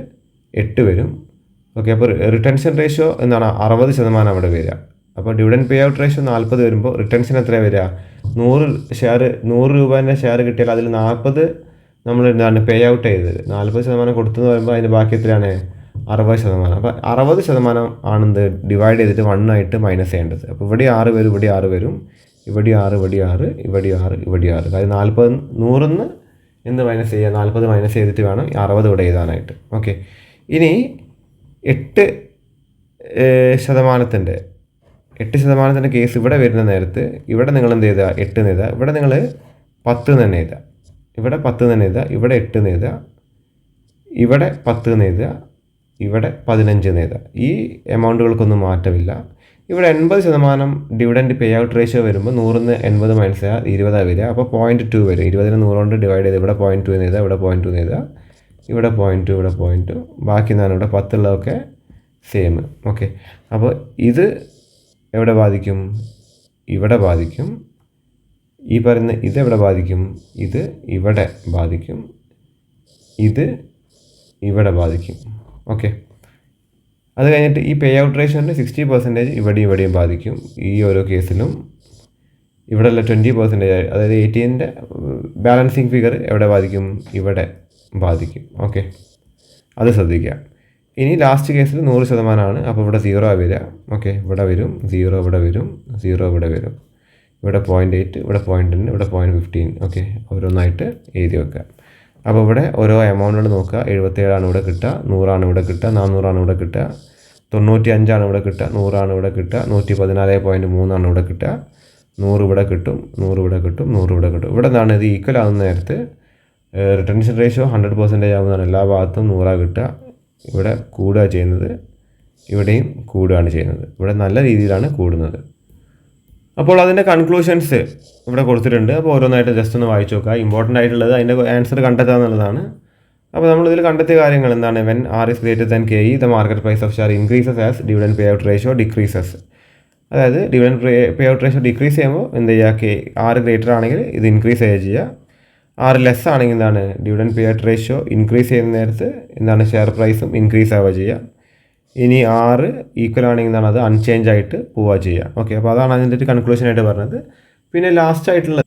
8 വരും. ഓക്കെ, അപ്പോൾ റിട്ടൻഷൻ റേഷ്യോ എന്താണ്, 60% അവിടെ വരിക. അപ്പോൾ ഡിവിഡൻഡ് പേ ഔട്ട് റേഷ്യോ 40 വരുമ്പോൾ റിട്ടൻഷൻ എത്ര വരിക, 100 രൂപേൻ്റെ ഷെയർ കിട്ടിയാൽ അതിൽ 40 നമ്മൾ എന്താണ് പേ ഔട്ട് ചെയ്തത്, 40% കൊടുത്തെന്ന് പറയുമ്പോൾ അതിന് ബാക്കി എത്രയാണ്, 60%. അപ്പോൾ 60% ആണെന്ത് ഡിവൈഡ് ചെയ്തിട്ട് 1 ആയിട്ട് മൈനസ് ചെയ്യേണ്ടത്. അപ്പോൾ ഇവിടെ 6 വരും, ഇവിടെ 6 വരും, ഇവിടെ 6, ഇവിടെ 6, ഇവിടെ 6, ഇവിടെ 6. കാര്യം 40 100 എന്ത് മൈനസ് ചെയ്യുക, 40 മൈനസ് ചെയ്തിട്ട് വേണം 60 ഇവിടെ എഴുതാനായിട്ട്. ഓക്കെ, ഇനി 8% കേസ് ഇവിടെ വരുന്ന നേരത്ത് ഇവിടെ നിങ്ങൾ എന്ത് ചെയ്താൽ 8 എഴുതുക, ഇവിടെ നിങ്ങൾ 10 തന്നെ എഴുതുക, ഇവിടെ 10 തന്നെ എഴുതുക, ഇവിടെ 8 എഴുതുക, ഇവിടെ 10 എഴുതുക, ഇവിടെ 15 എഴുതുക. ഈ എമൗണ്ടുകൾക്കൊന്നും മാറ്റമില്ല. ഇവിടെ 80% ഡിവിഡൻഡ് പേ ഔട്ട് റേഷ്യോ വരുമ്പോൾ 100 80 മൈനസ് ചെയ്യുക, 20 വരിക. അപ്പോൾ 0.2 വരും. 20 100 കൊണ്ട് ഡിവൈഡ് ചെയ്ത് ഇവിടെ 0.2 എഴുതുക, ഇവിടെ 0.2 എഴുതുക, ഇവിടെ 0.2, ഇവിടെ 0.2, ബാക്കി എന്താണ് ഇവിടെ 10 ഉള്ളതൊക്കെ സെയിം. ഓക്കെ, അപ്പോൾ ഇത് എവിടെ ബാധിക്കും, ഇവിടെ ബാധിക്കും. ഈ പറയുന്ന ഇത് എവിടെ ബാധിക്കും, ഇത് ഇവിടെ ബാധിക്കും, ഇത് ഇവിടെ ബാധിക്കും. ഓക്കെ, അത് കഴിഞ്ഞിട്ട് ഈ പേ ഔട്ട് റേഷ്യോൻ്റെ 60% ഇവിടെയും ബാധിക്കും. ഈ ഓരോ കേസിലും ഇവിടെയുള്ള 20%, അതായത് 18ൻ്റെ ബാലൻസിങ് ഫിഗർ എവിടെ ബാധിക്കും, ഇവിടെ ബാധിക്കും. ഓക്കെ, അത് ശ്രദ്ധിക്കുക. ഇനി ലാസ്റ്റ് കേസിൽ 100% ആണ്. അപ്പോൾ ഇവിടെ 0 വരിക. ഓക്കെ, ഇവിടെ വരും 0, ഇവിടെ വരും 0, ഇവിടെ വരും, ഇവിടെ 0.8, ഇവിടെ 0.10, ഇവിടെ 0.15. ഓക്കെ, ഓരോന്നായിട്ട് എഴുതി വെക്കുക. അപ്പോൾ ഇവിടെ ഓരോ എമൗണ്ടുകൾ നോക്കുക. 77 ആണ് ഇവിടെ കിട്ടുക, 100 ഇവിടെ കിട്ടുക, 400 ഇവിടെ കിട്ടുക, 95 ഇവിടെ കിട്ടുക, 100 ഇവിടെ കിട്ടുക, 114.3 ഇവിടെ കിട്ടുക, 100 ഇവിടെ കിട്ടും, 100 ഇവിടെ കിട്ടും, 100 ഇവിടെ കിട്ടും. ഇവിടെ എന്താണ്, ഇത് ഈക്വൽ ആകുന്ന നേരത്ത് റിട്ടൻഷൻ റേഷ്യോ 100% ആകുന്നതാണ്. എല്ലാ ഭാഗത്തും 100 കിട്ടുക. ഇവിടെ കൂടുക ചെയ്യുന്നത്, ഇവിടെയും കൂടുകയാണ് ചെയ്യുന്നത്. ഇവിടെ നല്ല രീതിയിലാണ് കൂടുന്നത്. അപ്പോൾ അതിൻ്റെ കൺക്ലൂഷൻസ് ഇവിടെ കൊടുത്തിട്ടുണ്ട്. അപ്പോൾ ഓരോന്നായിട്ട് ജസ്റ്റ് ഒന്ന് വായിച്ചു നോക്കുക. ഇമ്പോർട്ടൻ്റ് ആയിട്ടുള്ളത് അതിൻ്റെ ആൻസർ കണ്ടെത്തുക എന്നുള്ളതാണ്. അപ്പോൾ നമ്മളിതിൽ കണ്ടെത്തിയ കാര്യങ്ങൾ എന്താണ്, when R is greater than KE the market price of share increases as dividend payout ratio decreases. അതായത് dividend pay out ratio decrease ചെയ്യുമ്പോൾ എന്ത് ചെയ്യുക, R ഗ്രേറ്റർ ആണെങ്കിൽ ഇത് ഇൻക്രീസ് ചെയ്യുക. R ലെസ് ആണെങ്കിൽ എന്താണ്, dividend pay out ratio increase ചെയ്യുന്ന നേരത്ത് എന്താണ് ഷെയർ പ്രൈസും ഇൻക്രീസ് ആവുക ചെയ്യുക. ഇനി R ഈക്വൽ ആണെങ്കിൽ എന്താണ്, അത് അൺചേഞ്ച് ആയിട്ട് പോവുക ചെയ്യുക. ഓക്കെ, അപ്പോൾ അതാണ് അതിൻ്റെ ഒരു കൺക്ലൂഷനായിട്ട് പറഞ്ഞത്. പിന്നെ ലാസ്റ്റ് ആയിട്ടുള്ള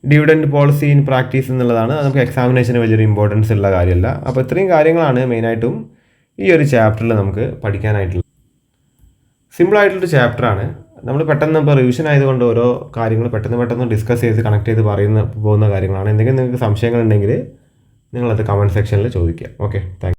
ഡിവിഡൻഡ് പോളിസി ഇൻ പ്രാക്ടീസ് എന്നുള്ളതാണ്. അത് നമുക്ക് എക്സാമിനേഷന് വലിയൊരു ഇമ്പോർട്ടൻസ് ഉള്ള കാര്യമല്ല. അപ്പോൾ ഇത്രയും കാര്യങ്ങളാണ് മെയിനായിട്ടും ഈ ഒരു ചാപ്റ്ററിൽ നമുക്ക് പഠിക്കാനായിട്ടുള്ളത്. സിമ്പിളായിട്ടുള്ളൊരു ചാപ്റ്ററാണ്. നമ്മൾ പെട്ടെന്ന് ഇപ്പോൾ റിവിഷൻ ആയതുകൊണ്ട് ഓരോ കാര്യങ്ങൾ പെട്ടെന്ന് ഡിസ്കസ് ചെയ്ത് കണക്ട് ചെയ്ത് പോകുന്ന കാര്യങ്ങളാണ്. എന്തെങ്കിലും നിങ്ങൾക്ക് സംശയങ്ങളുണ്ടെങ്കിൽ നിങ്ങളത് കമൻറ്റ് സെക്ഷനിൽ ചോദിക്കുക. Okay, thank you.